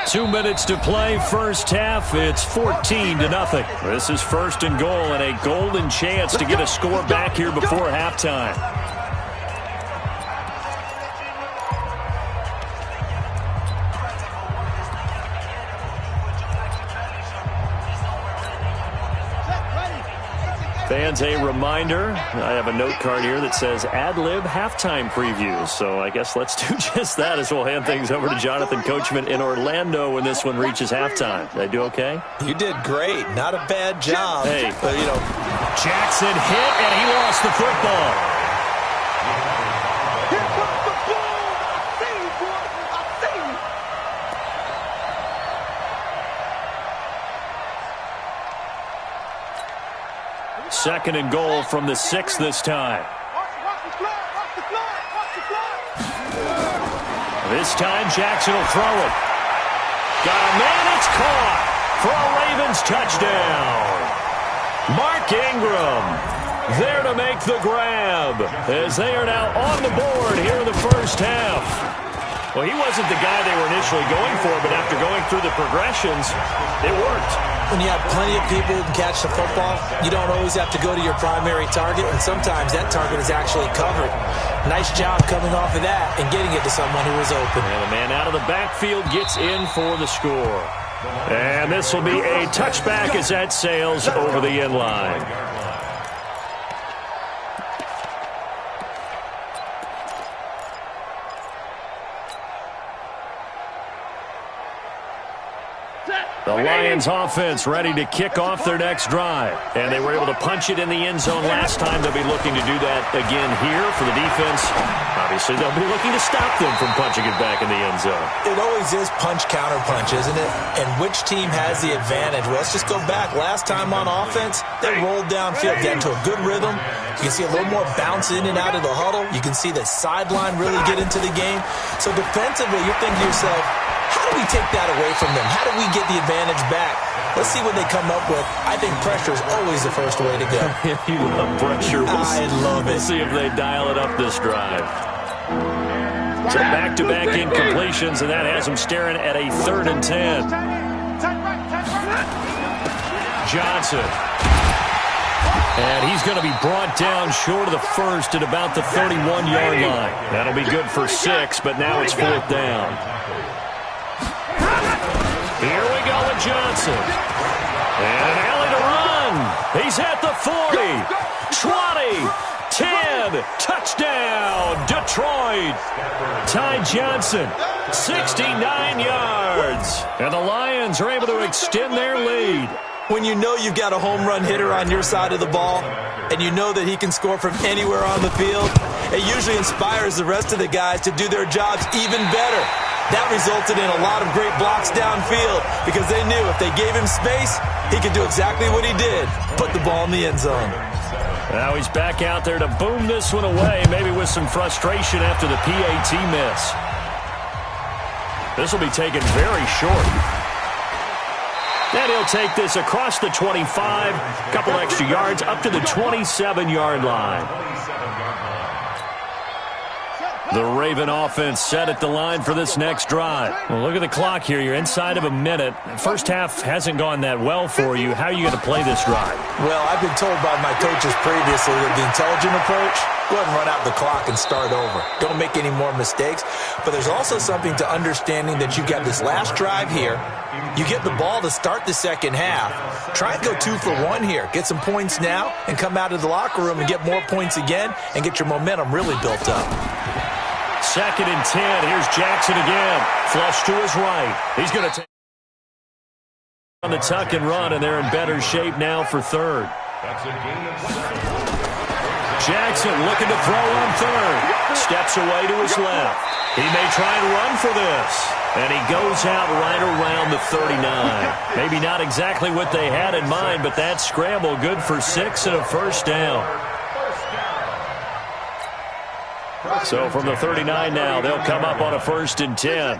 B: Two minutes to play, first half. It's 14-0. This is 1st and goal and a golden chance to get a score back here before halftime. Fans, a reminder, I have a note card here that says ad-lib halftime previews. So I guess let's do just that as we'll hand things over to Jonathan Coachman in Orlando when this one reaches halftime. Did I do okay?
C: You did great. Not a bad job.
B: Hey, Jackson hit, and he lost the football.
A: Here comes the ball. I see you, boy. I see you.
B: 2nd and goal from the 6 this time. This time Jackson will throw it. Got a man, it's caught for a Ravens touchdown. Mark Ingram there to make the grab as they are now on the board here in the first half. Well, he wasn't the guy they were initially going for, but after going through the progressions, it worked.
C: When you have plenty of people who can catch the football, you don't always have to go to your primary target, and sometimes that target is actually covered. Nice job coming off of that and getting it to someone who was open.
B: And the man out of the backfield gets in for the score. And this will be a touchback as that sails over the end line. The Lions offense ready to kick off their next drive. And they were able to punch it in the end zone last time. They'll be looking to do that again here for the defense. Obviously, they'll be looking to stop them from punching it back in the end zone.
C: It always is punch-counter-punch, isn't it? And which team has the advantage? Well, let's just go back. Last time on offense, they rolled downfield, got into a good rhythm. You can see a little more bounce in and out of the huddle. You can see the sideline really get into the game. So defensively, you're thinking to yourself, how do we take that away from them? How do we get the advantage back? Let's see what they come up with. I think pressure is always the first way to go.
B: You love pressure.
C: I love it.
B: We'll see if they dial it up this drive. So back-to-back incompletions, and that has them staring at a 3rd and 10. Johnson. And he's going to be brought down short of the first at about the 31-yard line. That'll be good for 6, but now it's 4th down. Here we go with Johnson. And an alley to run. He's at the 40, 20, 10. Touchdown, Detroit. Ty Johnson, 69 yards. And the Lions are able to extend their lead.
C: When you know you've got a home run hitter on your side of the ball, and you know that he can score from anywhere on the field, it usually inspires the rest of the guys to do their jobs even better. That resulted in a lot of great blocks downfield because they knew if they gave him space, he could do exactly what he did, put the ball in the end zone.
B: Now he's back out there to boom this one away, maybe with some frustration after the PAT miss. This will be taken very short. And he'll take this across the 25, couple extra yards, up to the 27-yard line. The Raven offense set at the line for this next drive. Well, look at the clock here. You're inside of a minute. First half hasn't gone that well for you. How are you going to play this drive?
C: Well, I've been told by my coaches previously that the intelligent approach, go ahead and run out the clock and start over. Don't make any more mistakes. But there's also something to understanding that you got this last drive here. You get the ball to start the second half. Try and go 2 for 1 here. Get some points now and come out of the locker room and get more points again and get your momentum really built up.
B: 2nd and 10. Here's Jackson again. Flush to his right. He's going to take on the tuck and run, and they're in better shape now for 3rd. Jackson looking to throw on 3rd. Steps away to his left. He may try and run for this. And he goes out right around the 39. Maybe not exactly what they had in mind, but that scramble good for 6 and a first down. So from the 39 now, they'll come up on a 1st and 10.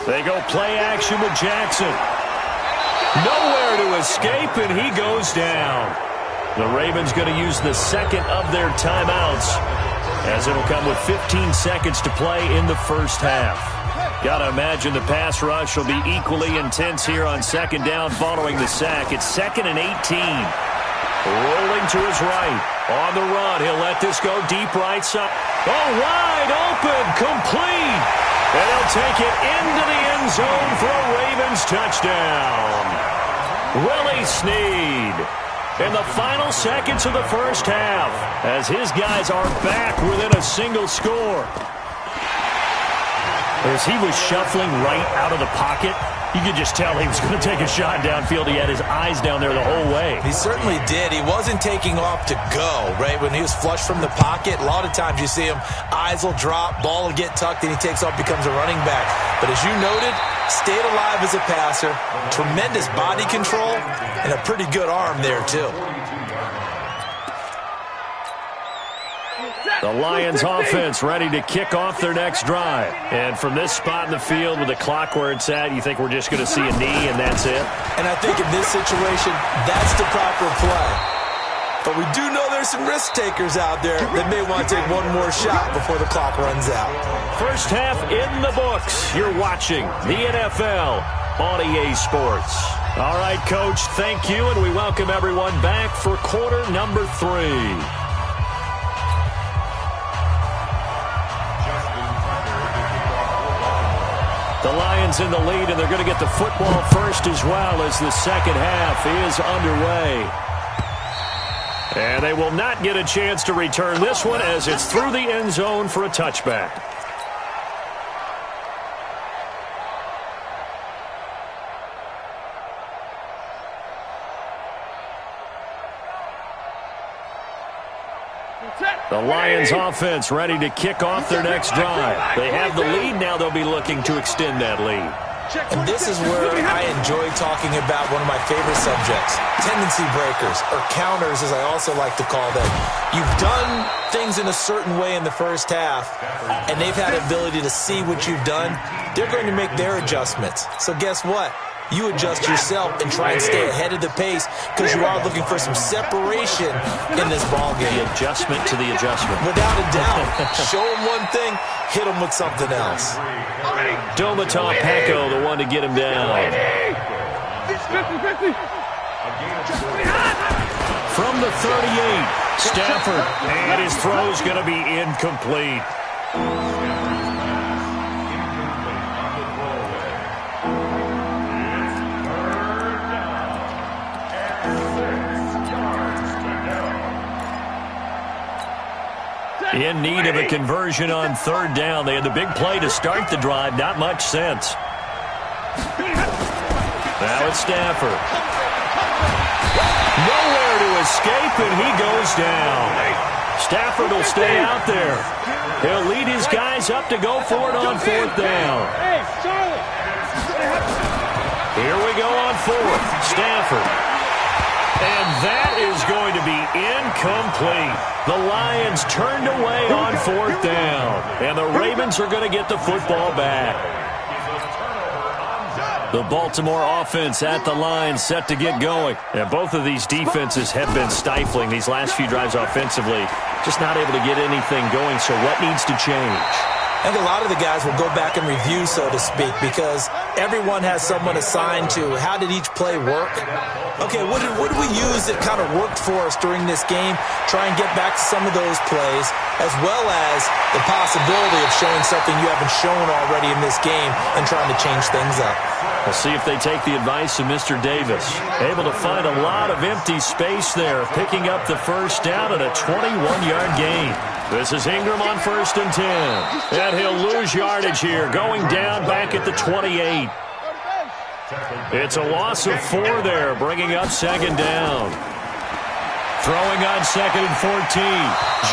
B: They go play action with Jackson. Nowhere to escape, and he goes down. The Ravens going to use the 2nd of their timeouts, as it'll come with 15 seconds to play in the first half. Got to imagine the pass rush will be equally intense here on 2nd down following the sack. It's 2nd and 18. Rolling to his right. On the run, he'll let this go deep right side. Oh, wide open, complete. And he'll take it into the end zone for a Ravens touchdown. Willie Snead in the final seconds of the first half, as his guys are back within a single score. As he was shuffling right out of the pocket, you could just tell he was going to take a shot downfield. He had his eyes down there the whole way.
C: He certainly did. He wasn't taking off to go, right? When he was flushed from the pocket, a lot of times you see him, eyes will drop, ball will get tucked, and he takes off, becomes a running back. But as you noted, stayed alive as a passer, tremendous body control, and a pretty good arm there, too.
B: The Lions offense ready to kick off their next drive. And from this spot in the field with the clock where it's at, you think we're just going to see a knee and that's it?
C: And I think in this situation, that's the proper play. But we do know there's some risk takers out there that may want to take one more shot before the clock runs out.
B: First half in the books. You're watching the NFL on EA Sports. All right, Coach, thank you, and we welcome everyone back for quarter number 3. The Lions in the lead, and they're going to get the football first as well as the second half is underway. And they will not get a chance to return this one as it's through the end zone for a touchback. The Lions offense ready to kick off their next drive. They have the lead. Now they'll be looking to extend that lead.
C: And this is where I enjoy talking about one of my favorite subjects, tendency breakers, or counters as I also like to call them. You've done things in a certain way in the first half, and they've had the ability to see what you've done. They're going to make their adjustments. So guess what? You adjust yourself and try and stay ahead of the pace because you are looking for some separation in this ball game.
B: The adjustment to the adjustment.
C: Without a doubt. Show them one thing, hit them with something else.
B: Domata Paco, the one to get him down. From the 38, Stafford, and his throw's going to be incomplete. In need of a conversion on third down. They had the big play to start the drive. Not much sense. Now it's Stafford. Nowhere to escape, and he goes down. Stafford will stay out there. He'll lead his guys up to go for it on fourth down. Here we go on fourth. Stafford. And that is going to be incomplete. The Lions turned away on fourth down. And the Ravens are going to get the football back. The Baltimore offense at the line set to get going. And both of these defenses have been stifling these last few drives offensively. Just not able to get anything going. So what needs to change?
C: I think a lot of the guys will go back and review, so to speak, because everyone has someone assigned to how did each play work. Okay, what did we use that kind of worked for us during this game? Try and get back to some of those plays, as well as the possibility of showing something you haven't shown already in this game and trying to change things up.
B: We'll see if they take the advice of Mr. Davis. Able to find a lot of empty space there, picking up the first down at a 21-yard gain. This is Ingram on 1st and 10. And he'll lose yardage here, going down back at the 28. It's a loss of 4 there, bringing up second down. Throwing on 2nd and 14.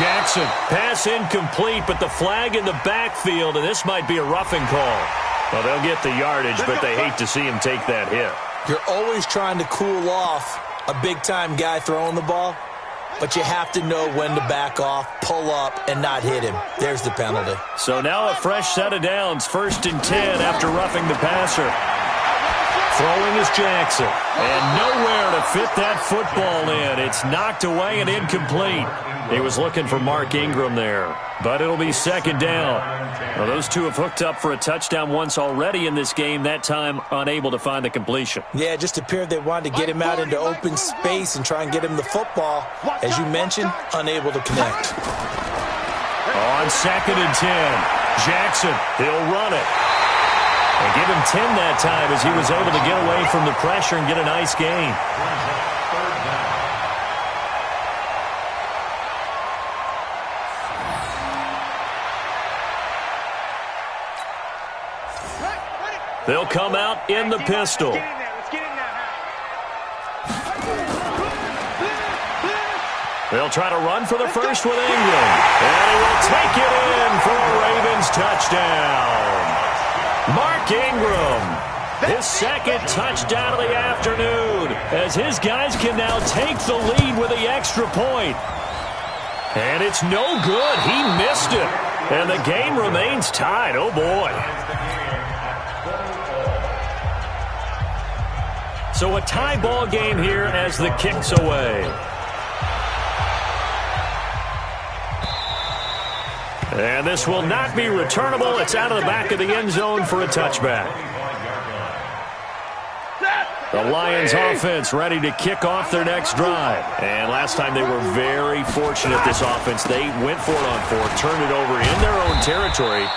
B: Jackson, pass incomplete, but the flag in the backfield, and this might be a roughing call. Well, they'll get the yardage, but they hate to see him take that hit.
C: You're always trying to cool off a big-time guy throwing the ball, but you have to know when to back off, pull up, and not hit him. There's the penalty.
B: So now a fresh set of downs, 1st and 10 after roughing the passer. Throwing is Jackson, and nowhere to fit that football in. It's knocked away and incomplete. He was looking for Mark Ingram there, but it'll be second down. Well, those two have hooked up for a touchdown once already in this game, that time unable to find the completion.
C: Yeah, it just appeared they wanted to get him out into open space and try and get him the football. As you mentioned, unable to connect.
B: On 2nd and 10, Jackson, he'll run it. And give him 10 that time as he was able to get away from the pressure and get a nice gain. They'll come out in the pistol. They'll try to run for the first with Ingram. And he will take it in for a Ravens touchdown. Mark Ingram, his second touchdown of the afternoon, as his guys can now take the lead with the extra point. And it's no good. He missed it. And the game remains tied. Oh, boy. So a tie ball game here as the kick's away. And this will not be returnable. It's out of the back of the end zone for a touchback. The Lions offense ready to kick off their next drive. And last time they were very fortunate, this offense. They went for it on 4, turned it over in their own territory,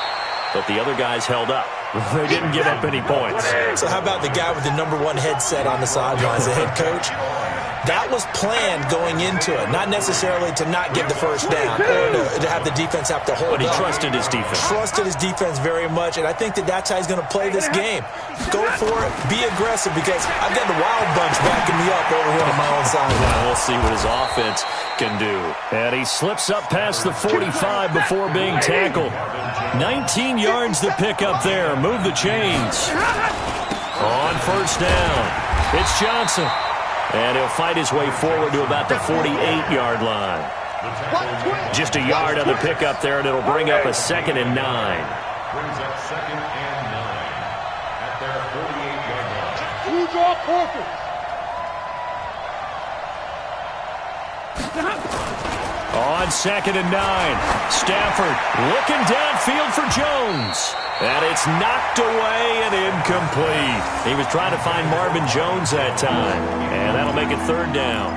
B: but the other guys held up. They didn't give up any points.
C: So how about the guy with the #1 headset on the sidelines, the head coach? That was planned going into it, not necessarily to not get the first down or to have the defense have to hold
B: But he
C: up.
B: trusted his defense.
C: Trusted his defense very much, and I think that's how he's going to play this game. Go for it, be aggressive, because I've got the wild bunch backing me up over here on my own side.
B: Well, we'll see what his offense can do. And he slips up past the 45 before being tackled. 19 yards to pick up there. Move the chains. On first down, it's Johnson. And he'll fight his way forward to about the 48-yard line. Just a yard on the pickup there, and it'll bring up a 2nd and 9.
D: Brings up 2nd and 9 at their 48-yard line.
A: Who's off perfect?
B: On 2nd and 9. Stafford looking downfield for Jones. And it's knocked away and incomplete. He was trying to find Marvin Jones that time. And that'll make it 3rd down.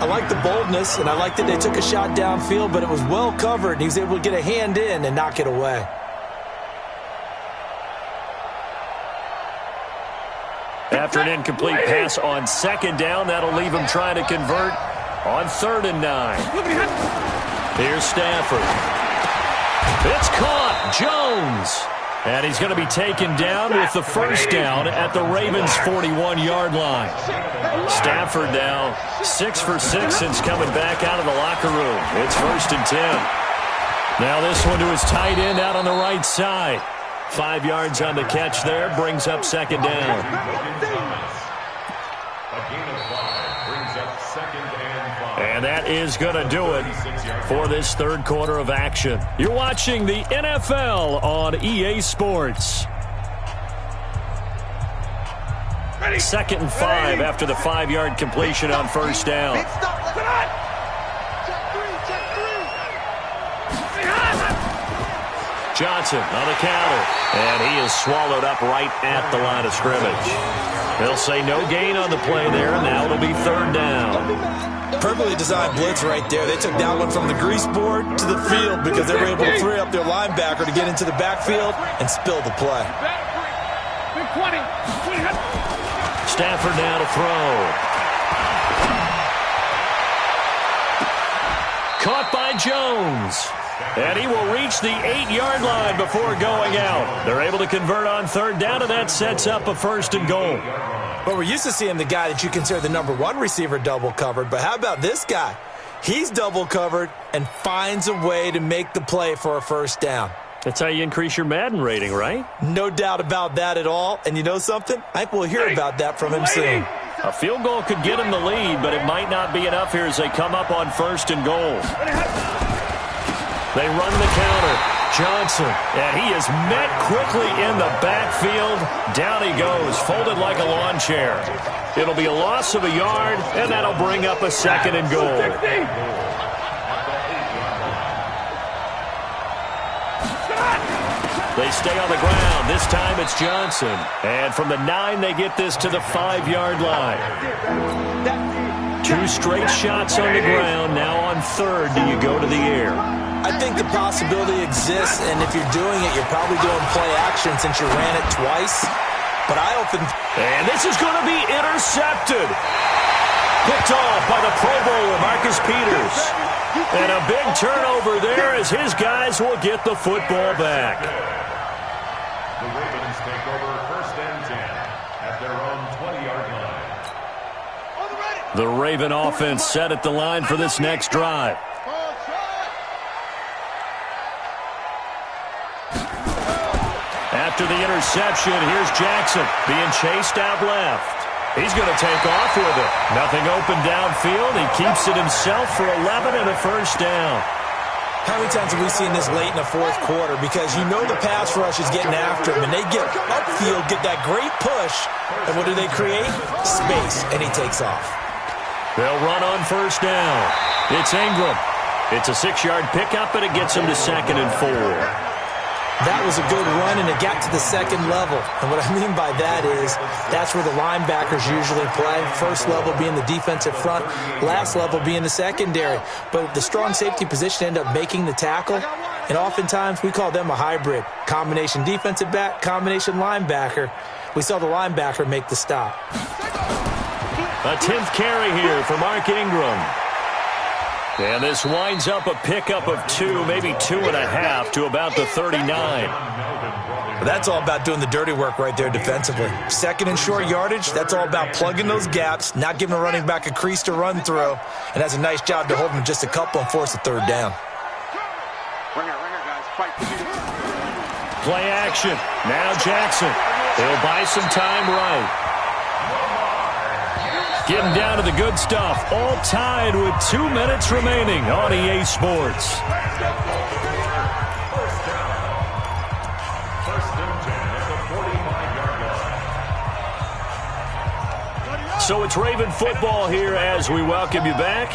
C: I like the boldness, and I like that they took a shot downfield, but it was well covered, and he was able to get a hand in and knock it away.
B: After an incomplete pass on 2nd down, that'll leave him trying to convert on 3rd and 9. Here's Stafford. It's caught. Jones. And he's going to be taken down with the 1st down at the Ravens' 41-yard line. Stafford now 6 for 6 since coming back out of the locker room. It's 1st and 10. Now this one to his tight end out on the right side. 5 yards on the catch there, brings up 2nd down. And that is going to do it for this 3rd quarter of action. You're watching the NFL on EA Sports. 2nd and 5 after the 5-yard completion on 1st down. Johnson on the counter. And he is swallowed up right at the line of scrimmage. They'll say no gain on the play there. Now it'll be 3rd down.
C: Perfectly designed blitz right there. They took that one from the grease board to the field because they were able to free up their linebacker to get into the backfield and spill the play.
B: Stafford now to throw. Caught by Jones. And he will reach the 8-yard line before going out. They're able to convert on 3rd down, and that sets up a 1st and goal.
C: But we're used to seeing the guy that you consider the number 1 receiver double covered. But how about this guy? He's double covered and finds a way to make the play for a 1st down.
B: That's how you increase your Madden rating, right?
C: No doubt about that at all. And you know something? I think we'll hear about that from him soon.
B: A field goal could get him the lead, but it might not be enough here as they come up on 1st and goal. They run the counter. Johnson, and he is met quickly in the backfield. Down he goes, folded like a lawn chair. It'll be a loss of a yard, and that'll bring up a 2nd and goal. They stay on the ground. This time it's Johnson. And from the 9, they get this to the 5-yard line. 2 straight shots on the ground. Now on 3rd, do you go to the air?
C: I think the possibility exists, and if you're doing it, you're probably doing play action since you ran it twice. But I often...
B: And this is going to be intercepted. Picked off by the Pro Bowler, Marcus Peters. And a big turnover there as his guys will get the football back.
D: The Ravens take over 1st and 10 at their own 20-yard line.
B: The Raven offense set at the line for this next drive. After the interception, here's Jackson being chased out left. He's going to take off with it. Nothing open downfield. He keeps it himself for 11 and a 1st down.
C: How many times have we seen this late in the 4th quarter? Because you know the pass rush is getting after him, and they get upfield, get that great push, and what do they create? Space, and he takes off.
B: They'll run on 1st down. It's Ingram. It's a 6-yard pickup, and it gets him to 2nd and 4.
C: That was a good run, and it got to the 2nd level. And what I mean by that is that's where the linebackers usually play. 1st level being the defensive front, last level being the secondary. But the strong safety position ended up making the tackle, and oftentimes we call them a hybrid. Combination defensive back, combination linebacker. We saw the linebacker make the stop.
B: A 10th carry here for Mark Ingram. And this winds up a pickup of 2, maybe 2.5 to about the 39.
C: That's all about doing the dirty work right there defensively. 2nd and short yardage, that's all about plugging those gaps, not giving a running back a crease to run through, and that's a nice job to hold him just a couple and force a 3rd down.
B: Play action. Now Jackson. He'll buy some time right. Getting down to the good stuff. All tied with 2 minutes remaining on EA Sports. So it's Raven football here as we welcome you back.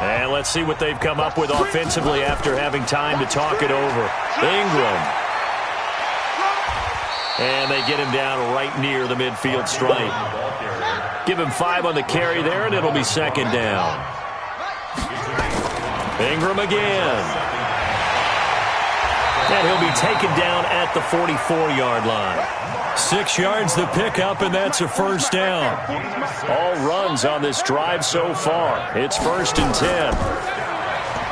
B: And let's see what they've come up with offensively after having time to talk it over. Ingram. And they get him down right near the midfield stripe. Give him 5 on the carry there, and it'll be second down. Ingram again. And he'll be taken down at the 44-yard line. 6 yards the pickup, and that's a first down. All runs on this drive so far. It's 1st and 10.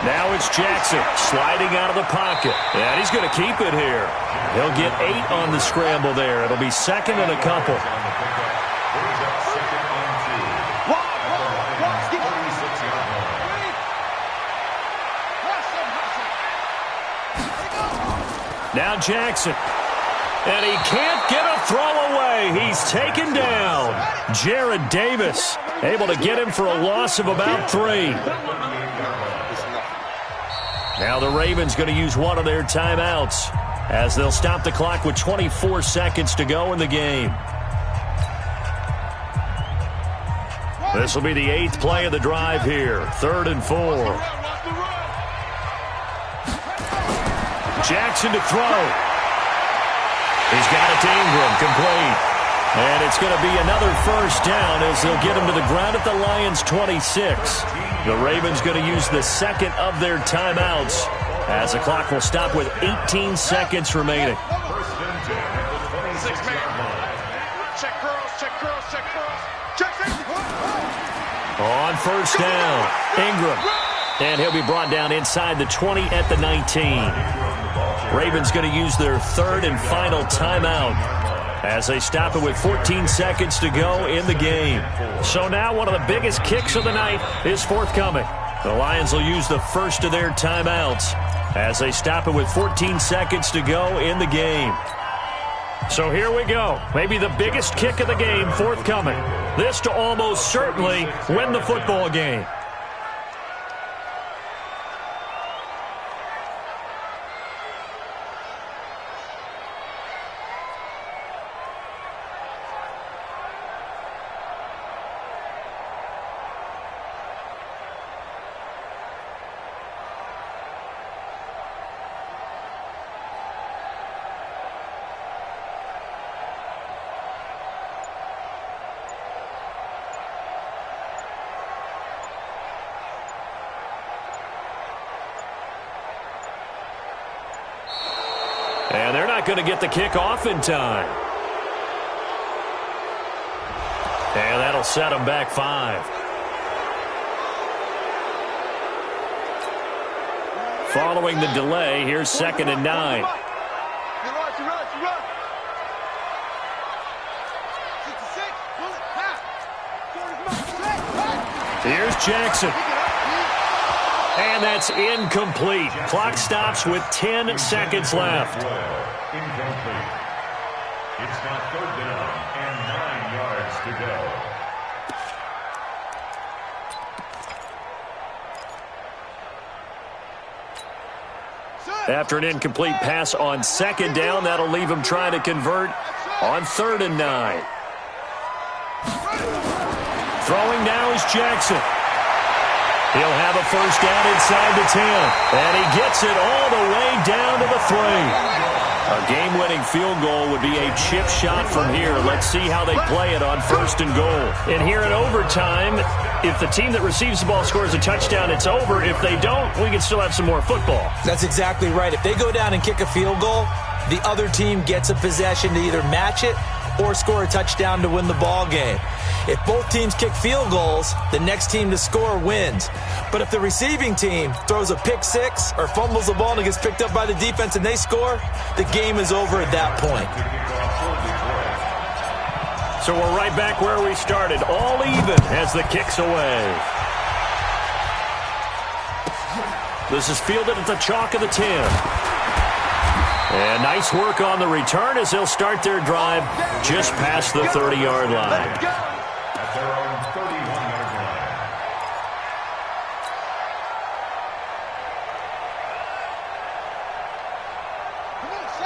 B: Now it's Jackson sliding out of the pocket. And he's going to keep it here. He'll get 8 on the scramble there. It'll be second and a couple. Now Jackson. And he can't get a throw away. He's taken down. Jared Davis able to get him for a loss of about 3. Now the Ravens going to use one of their timeouts as they'll stop the clock with 24 seconds to go in the game. This will be the 8th play of the drive here. 3rd and 4. Jackson to throw. He's got it to Ingram, complete. And it's going to be another first down as they'll get him to the ground at the Lions' 26. The Ravens going to use the second of their timeouts as the clock will stop with 18 seconds remaining.
A: Check curls, check curls, check curls. Check.
B: On first down, Ingram. And he'll be brought down inside the 20 at the 19. Ravens going to use their 3rd and final timeout as they stop it with 14 seconds to go in the game. So now one of the biggest kicks of the night is forthcoming. The Lions will use the first of their timeouts as they stop it with 14 seconds to go in the game. So here we go. Maybe the biggest kick of the game forthcoming. This to almost certainly win the football game. And they're not going to get the kick off in time. And that'll set them back 5. Following the delay, here's 2nd and 9. Here's Jackson. And that's incomplete. Clock stops with 10 seconds left.
D: Incomplete. It's now 3rd down and 9 yards to go.
B: After an incomplete pass on 2nd down, that'll leave him trying to convert on 3rd and 9. Throwing now is Jackson. He'll have a first down inside the 10. And he gets it all the way down to the 3. A game-winning field goal would be a chip shot from here. Let's see how they play it on 1st and goal. And here in overtime, if the team that receives the ball scores a touchdown, it's over. If they don't, we can still have some more football.
C: That's exactly right. If they go down and kick a field goal, the other team gets a possession to either match it or score a touchdown to win the ball game. If both teams kick field goals, the next team to score wins. But if the receiving team throws a pick 6 or fumbles the ball and it gets picked up by the defense and they score, the game is over at that point.
B: So we're right back where we started, all even as the kick's away. This is fielded at the chalk of the 10. And nice work on the return as they'll start their drive just past the 30-yard line.
D: At their own 31-yard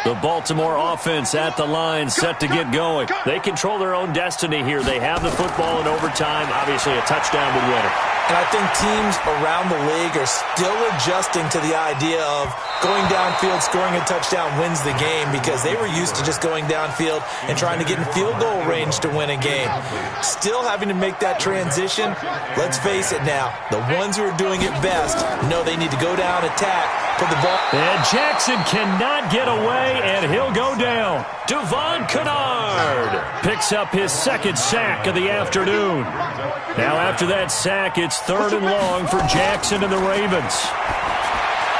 D: line.
B: The Baltimore offense at the line, set to get going. They control their own destiny here. They have the football in overtime. Obviously, a touchdown would win it.
C: And I think teams around the league are still adjusting to the idea of going downfield, scoring a touchdown wins the game, because they were used to just going downfield and trying to get in field goal range to win a game. Still having to make that transition. Let's face it now, the ones who are doing it best know they need to go down, attack, put the ball.
B: And Jackson cannot get away, and he'll go down. Devon Kennard picks up his second sack of the afternoon. Now after that sack, it's 3rd and long for Jackson and the Ravens.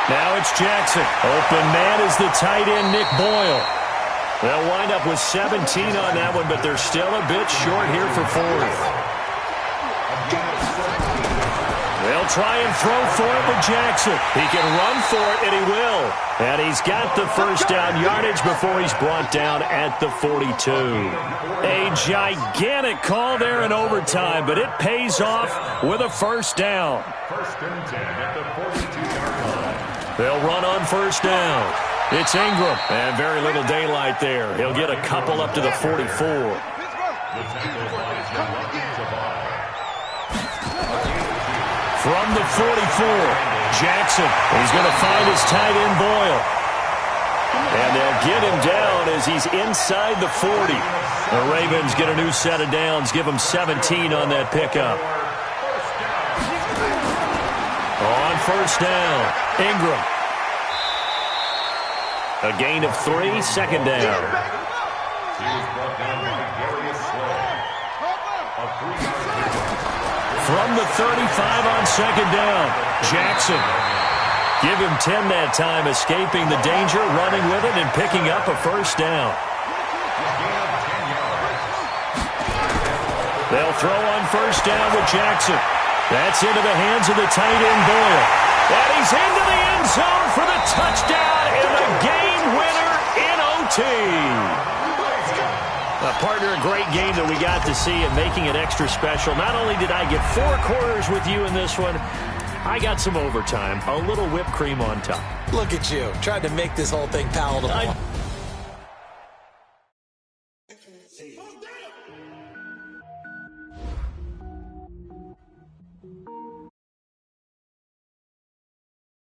B: Now it's Jackson. Open man is the tight end, Nick Boyle. They'll wind up with 17 on that one, but they're still a bit short here for 4th. They'll try and throw for it with Jackson. He can run for it, and he will. And he's got the first down yardage before he's brought down at the 42. A gigantic call there in overtime, but it pays off with a first down.
D: 1st and 10 at the 42-yard line.
B: They'll run on first down. It's Ingram, and very little daylight there. He'll get a couple up to the 44. From the 44, Jackson. He's going to find his tight end, Boyle. And they'll get him down as he's inside the 40. The Ravens get a new set of downs, give him 17 on that pickup. On first down, Ingram. A gain of 3, second down.
D: He was brought down by Darius Slay. A 3-yard pickup.
B: From the 35 on second down, Jackson. Give him 10 that time, escaping the danger, running with it, and picking up a first down. They'll throw on first down with Jackson. That's into the hands of the tight end, Boyle. And he's into the end zone for the touchdown and the game winner in OT. Partner, a great game that we got to see and making it extra special. Not only did I get 4 quarters with you in this one, I got some overtime, a little whipped cream on top.
C: Look at you, trying to make this whole thing palatable.